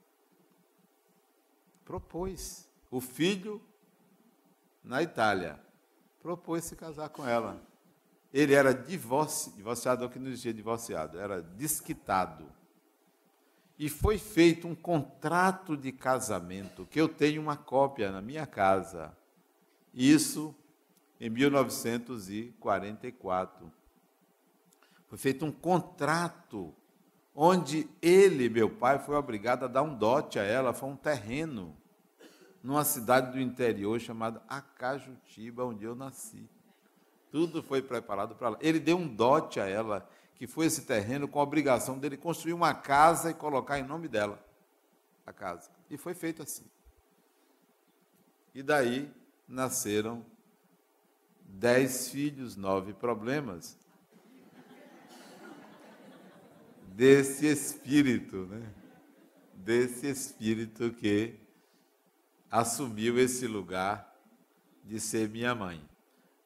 Propôs. O filho, na Itália, propôs se casar com ela. Ele era divorciado, que não existia divorciado, era desquitado. E foi feito um contrato de casamento, que eu tenho uma cópia na minha casa. Isso em 1944. Foi feito um contrato, onde ele, meu pai, foi obrigado a dar um dote a ela, foi um terreno, numa cidade do interior chamada Acajutiba, onde eu nasci. Tudo foi preparado para ela. Ele deu um dote a ela, que foi esse terreno, com a obrigação dele construir uma casa e colocar em nome dela a casa. E foi feito assim. E daí nasceram 10 filhos, 9 problemas. Desse espírito, né? Desse espírito que assumiu esse lugar de ser minha mãe.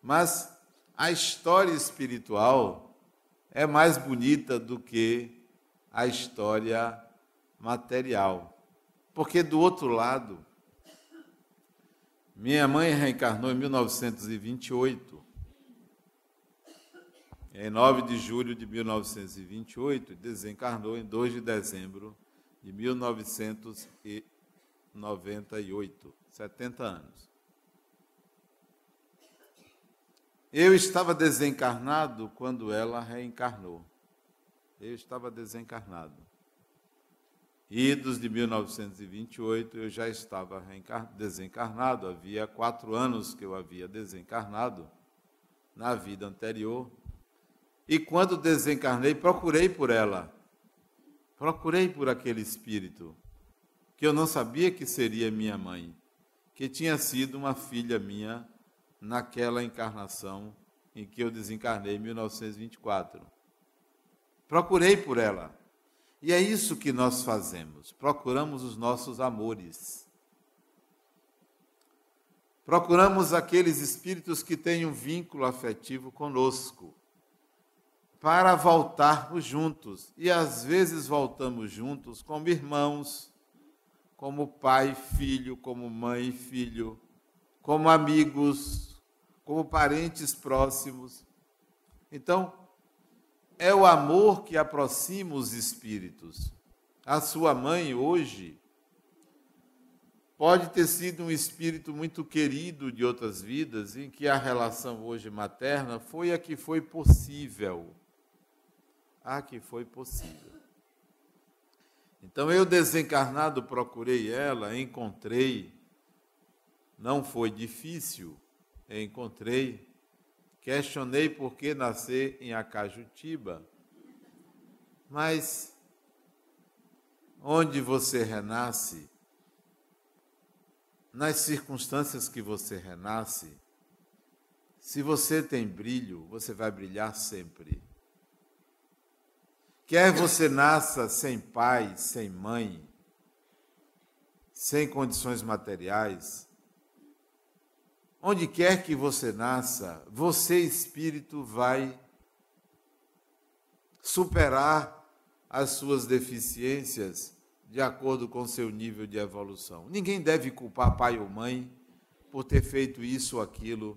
Mas a história espiritual é mais bonita do que a história material. Porque do outro lado, minha mãe reencarnou em 1928. Em 9 de julho de 1928, desencarnou em 2 de dezembro de 1998, 70 anos. Eu estava desencarnado quando ela reencarnou. Eu estava desencarnado. Idos de 1928, eu já estava desencarnado. Havia 4 anos que eu havia desencarnado na vida anterior. E quando desencarnei, procurei por ela. Procurei por aquele espírito, que eu não sabia que seria minha mãe, que tinha sido uma filha minha naquela encarnação em que eu desencarnei em 1924. Procurei por ela. E é isso que nós fazemos. Procuramos os nossos amores. Procuramos aqueles espíritos que têm um vínculo afetivo conosco, para voltarmos juntos. E às vezes voltamos juntos como irmãos, como pai e filho, como mãe e filho, como amigos, como parentes próximos. Então, é o amor que aproxima os espíritos. A sua mãe hoje pode ter sido um espírito muito querido de outras vidas, em que a relação hoje materna foi a que foi possível. A que foi possível. Então, eu desencarnado procurei ela, encontrei, não foi difícil, encontrei, questionei por que nascer em Acajutiba, mas onde você renasce, nas circunstâncias que você renasce, se você tem brilho, você vai brilhar sempre. Quer você nasça sem pai, sem mãe, sem condições materiais, onde quer que você nasça, você, espírito, vai superar as suas deficiências de acordo com seu nível de evolução. Ninguém deve culpar pai ou mãe por ter feito isso ou aquilo,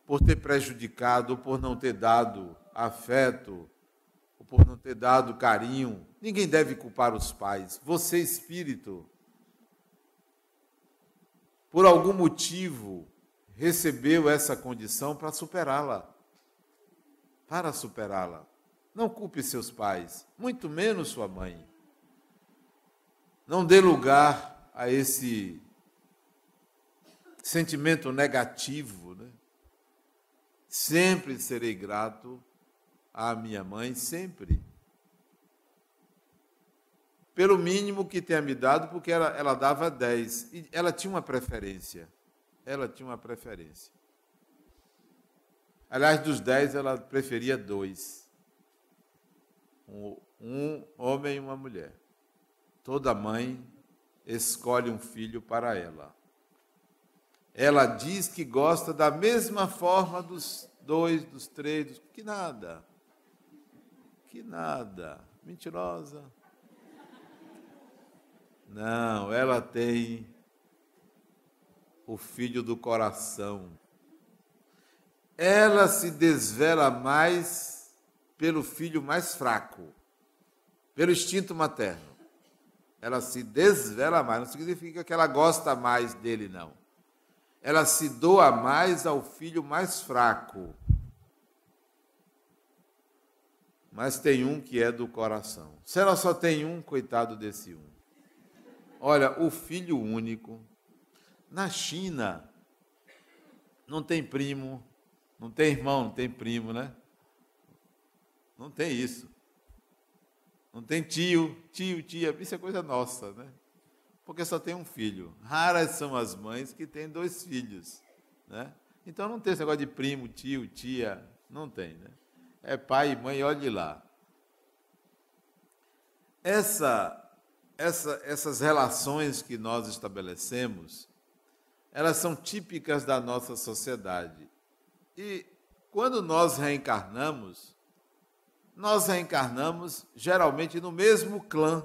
por ter prejudicado, por não ter dado afeto, ou por não ter dado carinho. Ninguém deve culpar os pais. Você, espírito, por algum motivo, recebeu essa condição para superá-la. Para superá-la. Não culpe seus pais, muito menos sua mãe. Não dê lugar a esse sentimento negativo, né? Sempre serei grato à minha mãe, sempre. Pelo mínimo que tenha me dado, porque ela dava 10. E ela tinha uma preferência. Ela tinha uma preferência. Aliás, dos 10, ela preferia 2. Um homem e uma mulher. Toda mãe escolhe um filho para ela. Ela diz que gosta da mesma forma dos 2, dos 3, que nada. Que nada. Mentirosa. Não, ela tem o filho do coração. Ela se desvela mais pelo filho mais fraco, pelo instinto materno. Ela se desvela mais, não significa que ela gosta mais dele, não. Ela se doa mais ao filho mais fraco. mas tem um que é do coração. Se ela só tem um, coitado desse um. Olha, o filho único, na China, não tem primo, não tem irmão, não tem primo, né? Não tem isso. Não tem tio, tia, isso é coisa nossa, né? Porque só tem um filho. Raras são as mães que têm 2 filhos, né? Então não tem esse negócio de primo, tio, tia, não tem, né? É pai e mãe, olhe lá. Essas relações que nós estabelecemos, elas são típicas da nossa sociedade. E quando nós reencarnamos geralmente no mesmo clã,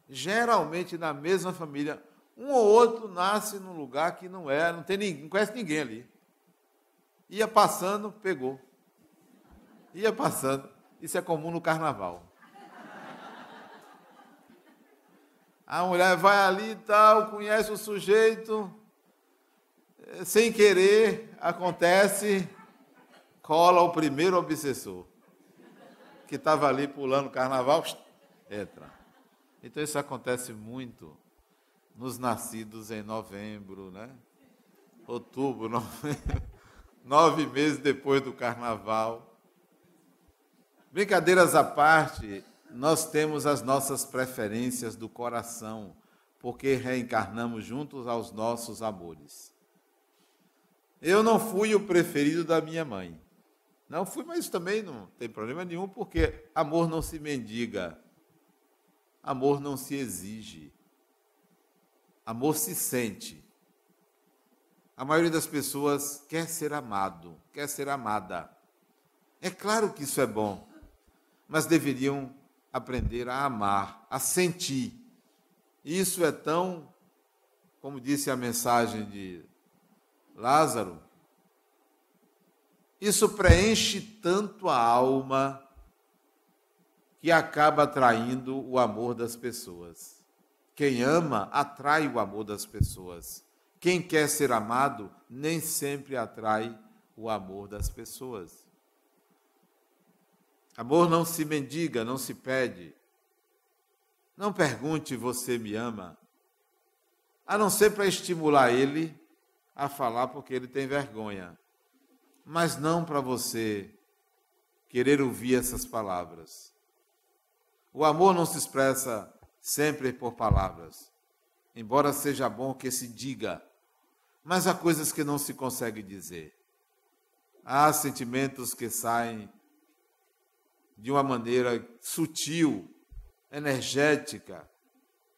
geralmente na mesma família. Um ou outro nasce num lugar que não conhece ninguém ali. Ia passando, pegou. Ia passando. Isso é comum no carnaval. A mulher vai ali e tal, conhece o sujeito, sem querer, acontece, cola o primeiro obsessor, que estava ali pulando o carnaval, entra. Então isso acontece muito nos nascidos em novembro, né? Outubro, novembro, 9 meses depois do carnaval. Brincadeiras à parte, nós temos as nossas preferências do coração, porque reencarnamos juntos aos nossos amores. Eu não fui o preferido da minha mãe. Não fui, mas também não tem problema nenhum, porque amor não se mendiga. Amor não se exige. Amor se sente. A maioria das pessoas quer ser amado, quer ser amada. É claro que isso é bom, mas deveriam aprender a amar, a sentir. Isso é tão, como disse a mensagem de Lázaro, isso preenche tanto a alma que acaba atraindo o amor das pessoas. Quem ama atrai o amor das pessoas. Quem quer ser amado nem sempre atrai o amor das pessoas. Amor não se mendiga, não se pede. Não pergunte, você me ama, a não ser para estimular ele a falar porque ele tem vergonha. Mas não para você querer ouvir essas palavras. O amor não se expressa sempre por palavras, embora seja bom que se diga, mas há coisas que não se consegue dizer. Há sentimentos que saem de uma maneira sutil, energética,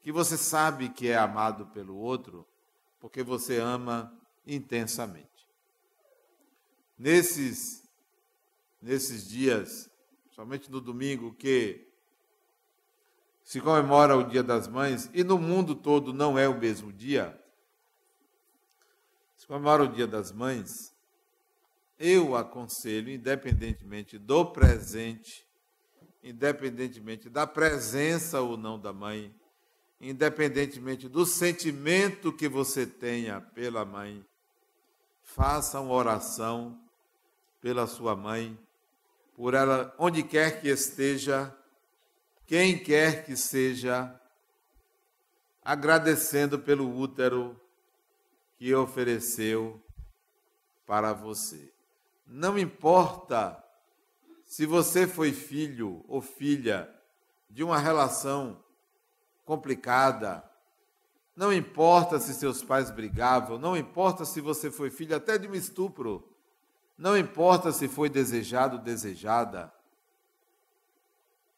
que você sabe que é amado pelo outro, porque você ama intensamente. Nesses dias, somente no domingo, que se comemora o Dia das Mães, e no mundo todo não é o mesmo dia, se comemora o Dia das Mães, eu aconselho, independentemente do presente, independentemente da presença ou não da mãe, independentemente do sentimento que você tenha pela mãe, faça uma oração pela sua mãe, por ela, onde quer que esteja, quem quer que seja, agradecendo pelo útero que ofereceu para você. Não importa se você foi filho ou filha de uma relação complicada, não importa se seus pais brigavam, não importa se você foi filho até de um estupro, não importa se foi desejado ou desejada,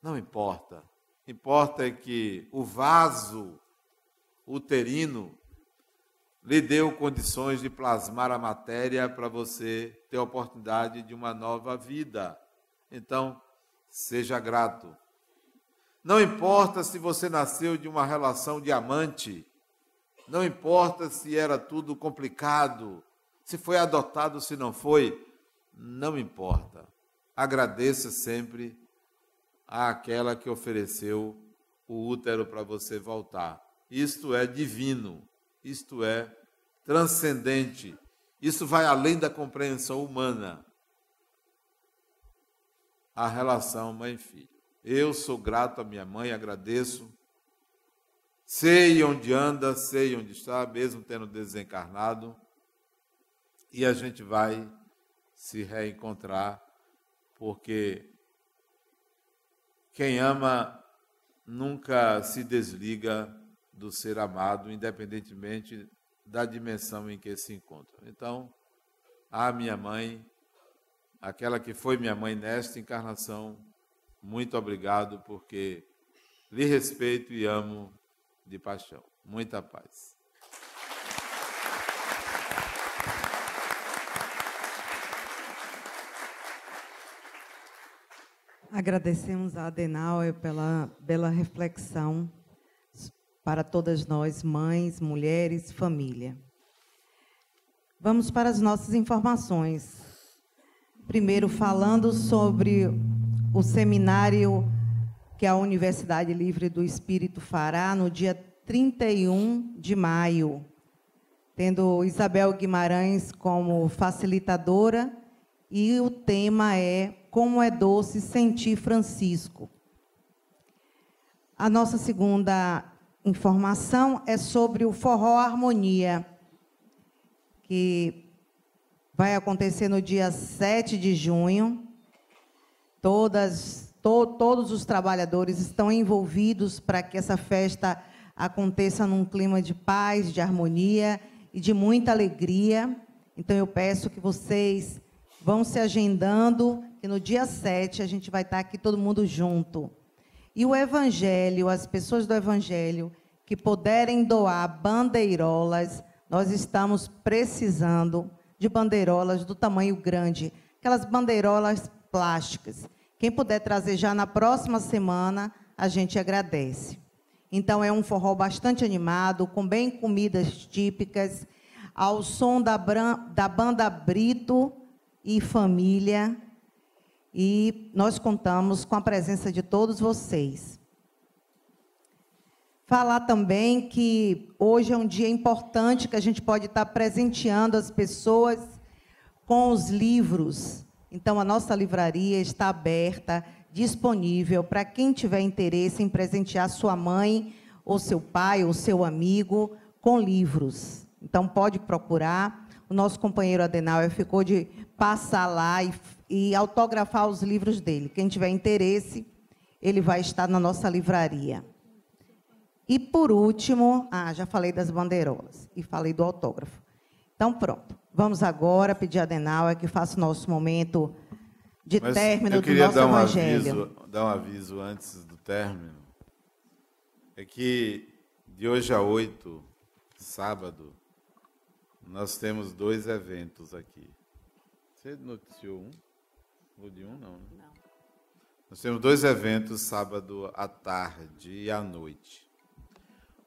não importa. Importa é que o vaso uterino lhe deu condições de plasmar a matéria para você ter a oportunidade de uma nova vida. Então, seja grato. Não importa se você nasceu de uma relação de amante, não importa se era tudo complicado, se foi adotado, se não foi, não importa. Agradeça sempre àquela que ofereceu o útero para você voltar. Isto é divino, isto é transcendente, isso vai além da compreensão humana. a relação mãe-filho. Eu sou grato à minha mãe, agradeço. Sei onde anda, sei onde está, mesmo tendo desencarnado. E a gente vai se reencontrar, porque quem ama nunca se desliga do ser amado, independentemente da dimensão em que se encontra. Então, a minha mãe, aquela que foi minha mãe nesta encarnação, muito obrigado, porque lhe respeito e amo de paixão. Muita paz. Agradecemos a Adenauer pela bela reflexão para todas nós, mães, mulheres, família. Vamos para as nossas informações. Primeiro, falando sobre o seminário que a Universidade Livre do Espírito fará no dia 31 de maio, tendo Isabel Guimarães como facilitadora, e o tema é Como é Doce Sentir Francisco. A nossa segunda informação é sobre o Forró Harmonia, que vai acontecer no dia 7 de junho. Todos os trabalhadores estão envolvidos para que essa festa aconteça num clima de paz, de harmonia e de muita alegria. Então, eu peço que vocês vão se agendando, que no dia 7 a gente vai estar aqui todo mundo junto. E o Evangelho, as pessoas do Evangelho que puderem doar bandeirolas, nós estamos precisando de bandeirolas do tamanho grande, aquelas bandeirolas plásticas. Quem puder trazer já na próxima semana, a gente agradece. Então, é um forró bastante animado, com bem comidas típicas, ao som da banda Brito e Família, e nós contamos com a presença de todos vocês. Falar também que hoje é um dia importante que a gente pode estar presenteando as pessoas com os livros. Então, a nossa livraria está aberta, disponível para quem tiver interesse em presentear sua mãe, ou seu pai, ou seu amigo, com livros. Então, pode procurar. O nosso companheiro Adenauer ficou de passar lá e autografar os livros dele. Quem tiver interesse, ele vai estar na nossa livraria. E, por último, já falei das bandeirolas e falei do autógrafo. Então, pronto. Vamos agora pedir a Adenauer que faça o nosso momento de término do nosso Evangelho. Dar um aviso antes do término. É que, de hoje a 8, sábado, nós temos 2 eventos aqui. Você noticiou um? O de um, não, né? Não. Nós temos 2 eventos, sábado à tarde e à noite.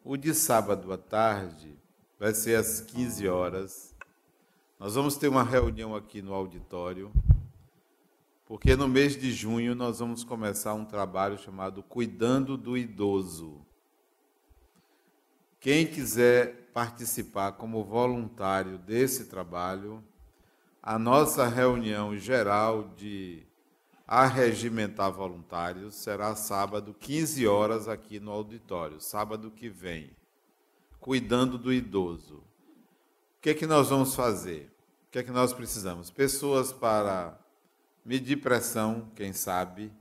O de sábado à tarde vai ser às 15 horas. Nós vamos ter uma reunião aqui no auditório, porque no mês de junho nós vamos começar um trabalho chamado Cuidando do Idoso. Quem quiser participar como voluntário desse trabalho, a nossa reunião geral de arregimentar voluntários será sábado, 15 horas, aqui no auditório, sábado que vem, Cuidando do Idoso. O que é que nós vamos fazer? O que é que nós precisamos? Pessoas para medir pressão, quem sabe,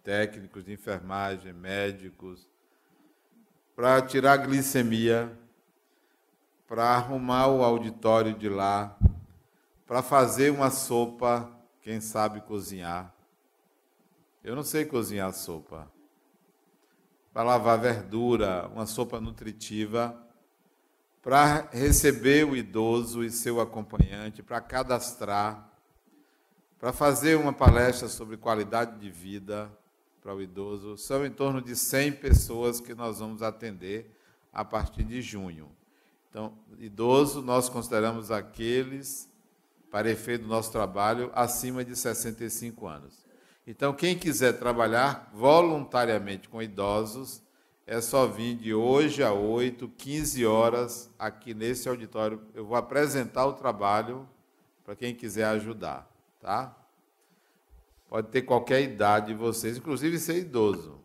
técnicos de enfermagem, médicos, para tirar a glicemia, para arrumar o auditório de lá, para fazer uma sopa, quem sabe cozinhar. Eu não sei cozinhar sopa. Para lavar verdura, uma sopa nutritiva, para receber o idoso e seu acompanhante, para cadastrar, para fazer uma palestra sobre qualidade de vida para o idoso. São em torno de 100 pessoas que nós vamos atender a partir de junho. Então, idoso, nós consideramos aqueles, para efeito do nosso trabalho, acima de 65 anos. Então, quem quiser trabalhar voluntariamente com idosos, é só vir de hoje a 8, 15 horas, aqui nesse auditório. Eu vou apresentar o trabalho para quem quiser ajudar, tá? Pode ter qualquer idade de vocês, inclusive ser idoso.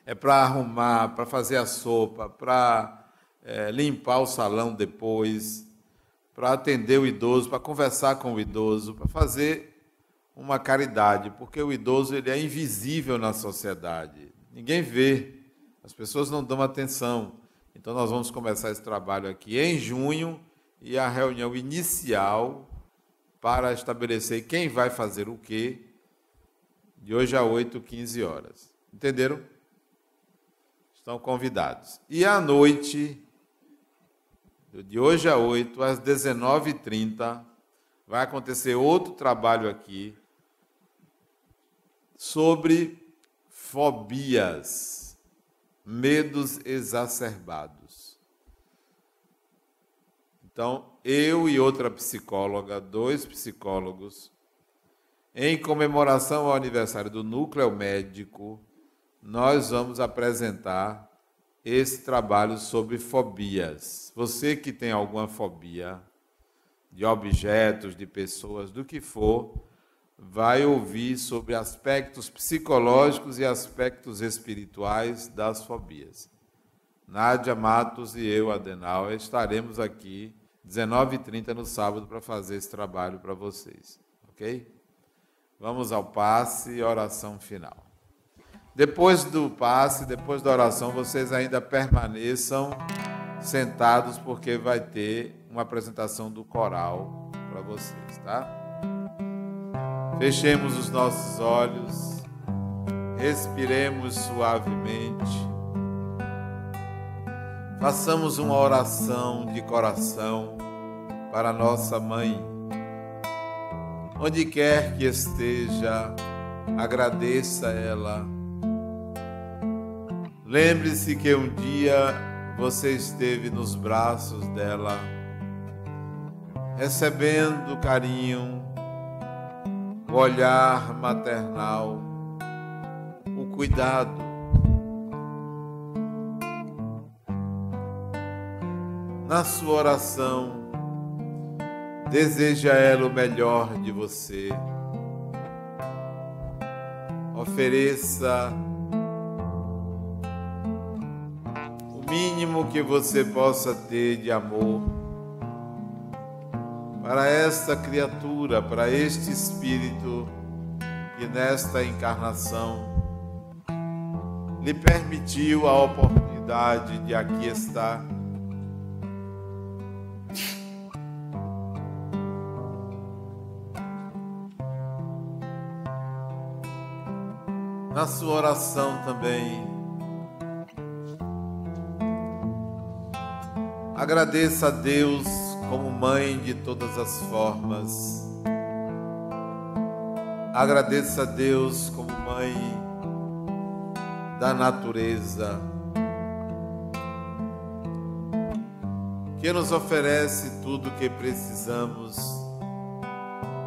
É para arrumar, para fazer a sopa, para limpar o salão depois, para atender o idoso, para conversar com o idoso, para fazer uma caridade, porque o idoso ele é invisível na sociedade. Ninguém vê, as pessoas não dão atenção. Então, nós vamos começar esse trabalho aqui em junho e a reunião inicial para estabelecer quem vai fazer o quê, de hoje a 8h15. Entenderam? Estão convidados. E à noite, de hoje a 8, às 19h30, vai acontecer outro trabalho aqui sobre fobias, medos exacerbados. Então, eu e outra psicóloga, 2 psicólogos, em comemoração ao aniversário do Núcleo Médico, nós vamos apresentar esse trabalho sobre fobias. Você que tem alguma fobia de objetos, de pessoas, do que for, vai ouvir sobre aspectos psicológicos e aspectos espirituais das fobias. Nádia Matos e eu, Adenauer, estaremos aqui 19h30 no sábado para fazer esse trabalho para vocês. Ok? Vamos ao passe e oração final. Depois do passe, depois da oração, vocês ainda permaneçam sentados, porque vai ter uma apresentação do coral para vocês, tá? Fechemos os nossos olhos, respiremos suavemente, façamos uma oração de coração para nossa mãe. Onde quer que esteja, agradeça a ela. Lembre-se que um dia você esteve nos braços dela, recebendo carinho, o olhar maternal, o cuidado. Na sua oração, deseja a ela o melhor de você. Ofereça o mínimo que você possa ter de amor para esta criatura, para este espírito que nesta encarnação lhe permitiu a oportunidade de aqui estar. Na sua oração também, agradeça a Deus como mãe de todas as formas. Agradeça a Deus como mãe da natureza, que nos oferece tudo o que precisamos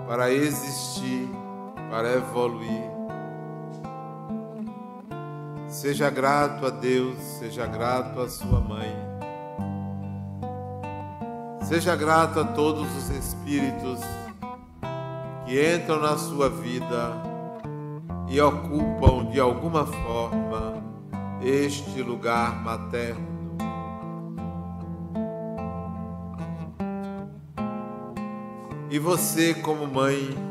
para existir, para evoluir. Seja grato a Deus, seja grato à sua mãe. Seja grato a todos os espíritos que entram na sua vida e ocupam de alguma forma este lugar materno. E você, como mãe,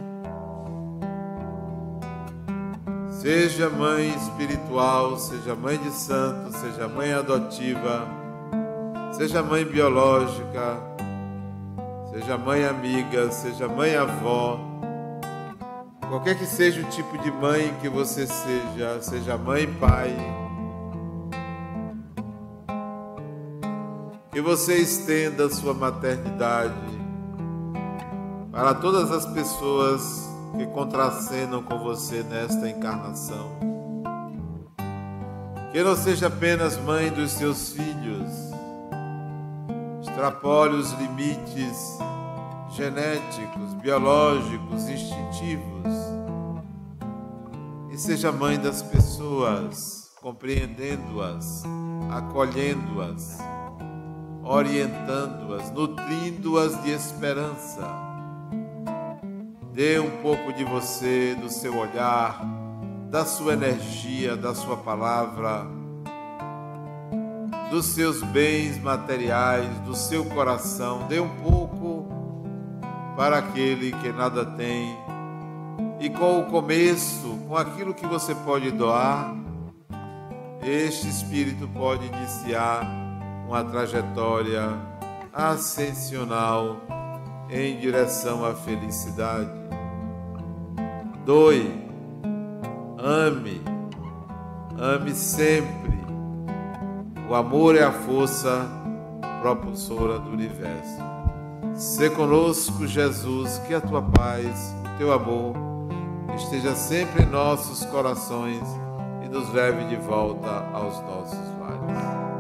seja mãe espiritual, seja mãe de santo, seja mãe adotiva, seja mãe biológica, seja mãe amiga, seja mãe avó, qualquer que seja o tipo de mãe que você seja, seja mãe pai, que você estenda a sua maternidade para todas as pessoas que contracenam com você nesta encarnação. Que não seja apenas mãe dos seus filhos, extrapole os limites genéticos, biológicos, instintivos, e seja mãe das pessoas, compreendendo-as, acolhendo-as, orientando-as, nutrindo-as de esperança, Dê um pouco de você, do seu olhar, da sua energia, da sua palavra, dos seus bens materiais, do seu coração. Dê um pouco para aquele que nada tem. E com o começo, com aquilo que você pode doar, este Espírito pode iniciar uma trajetória ascensional em direção à felicidade. Doe, ame sempre. O amor é a força propulsora do universo. Sê conosco, Jesus, que a tua paz, o teu amor esteja sempre em nossos corações e nos leve de volta aos nossos lares.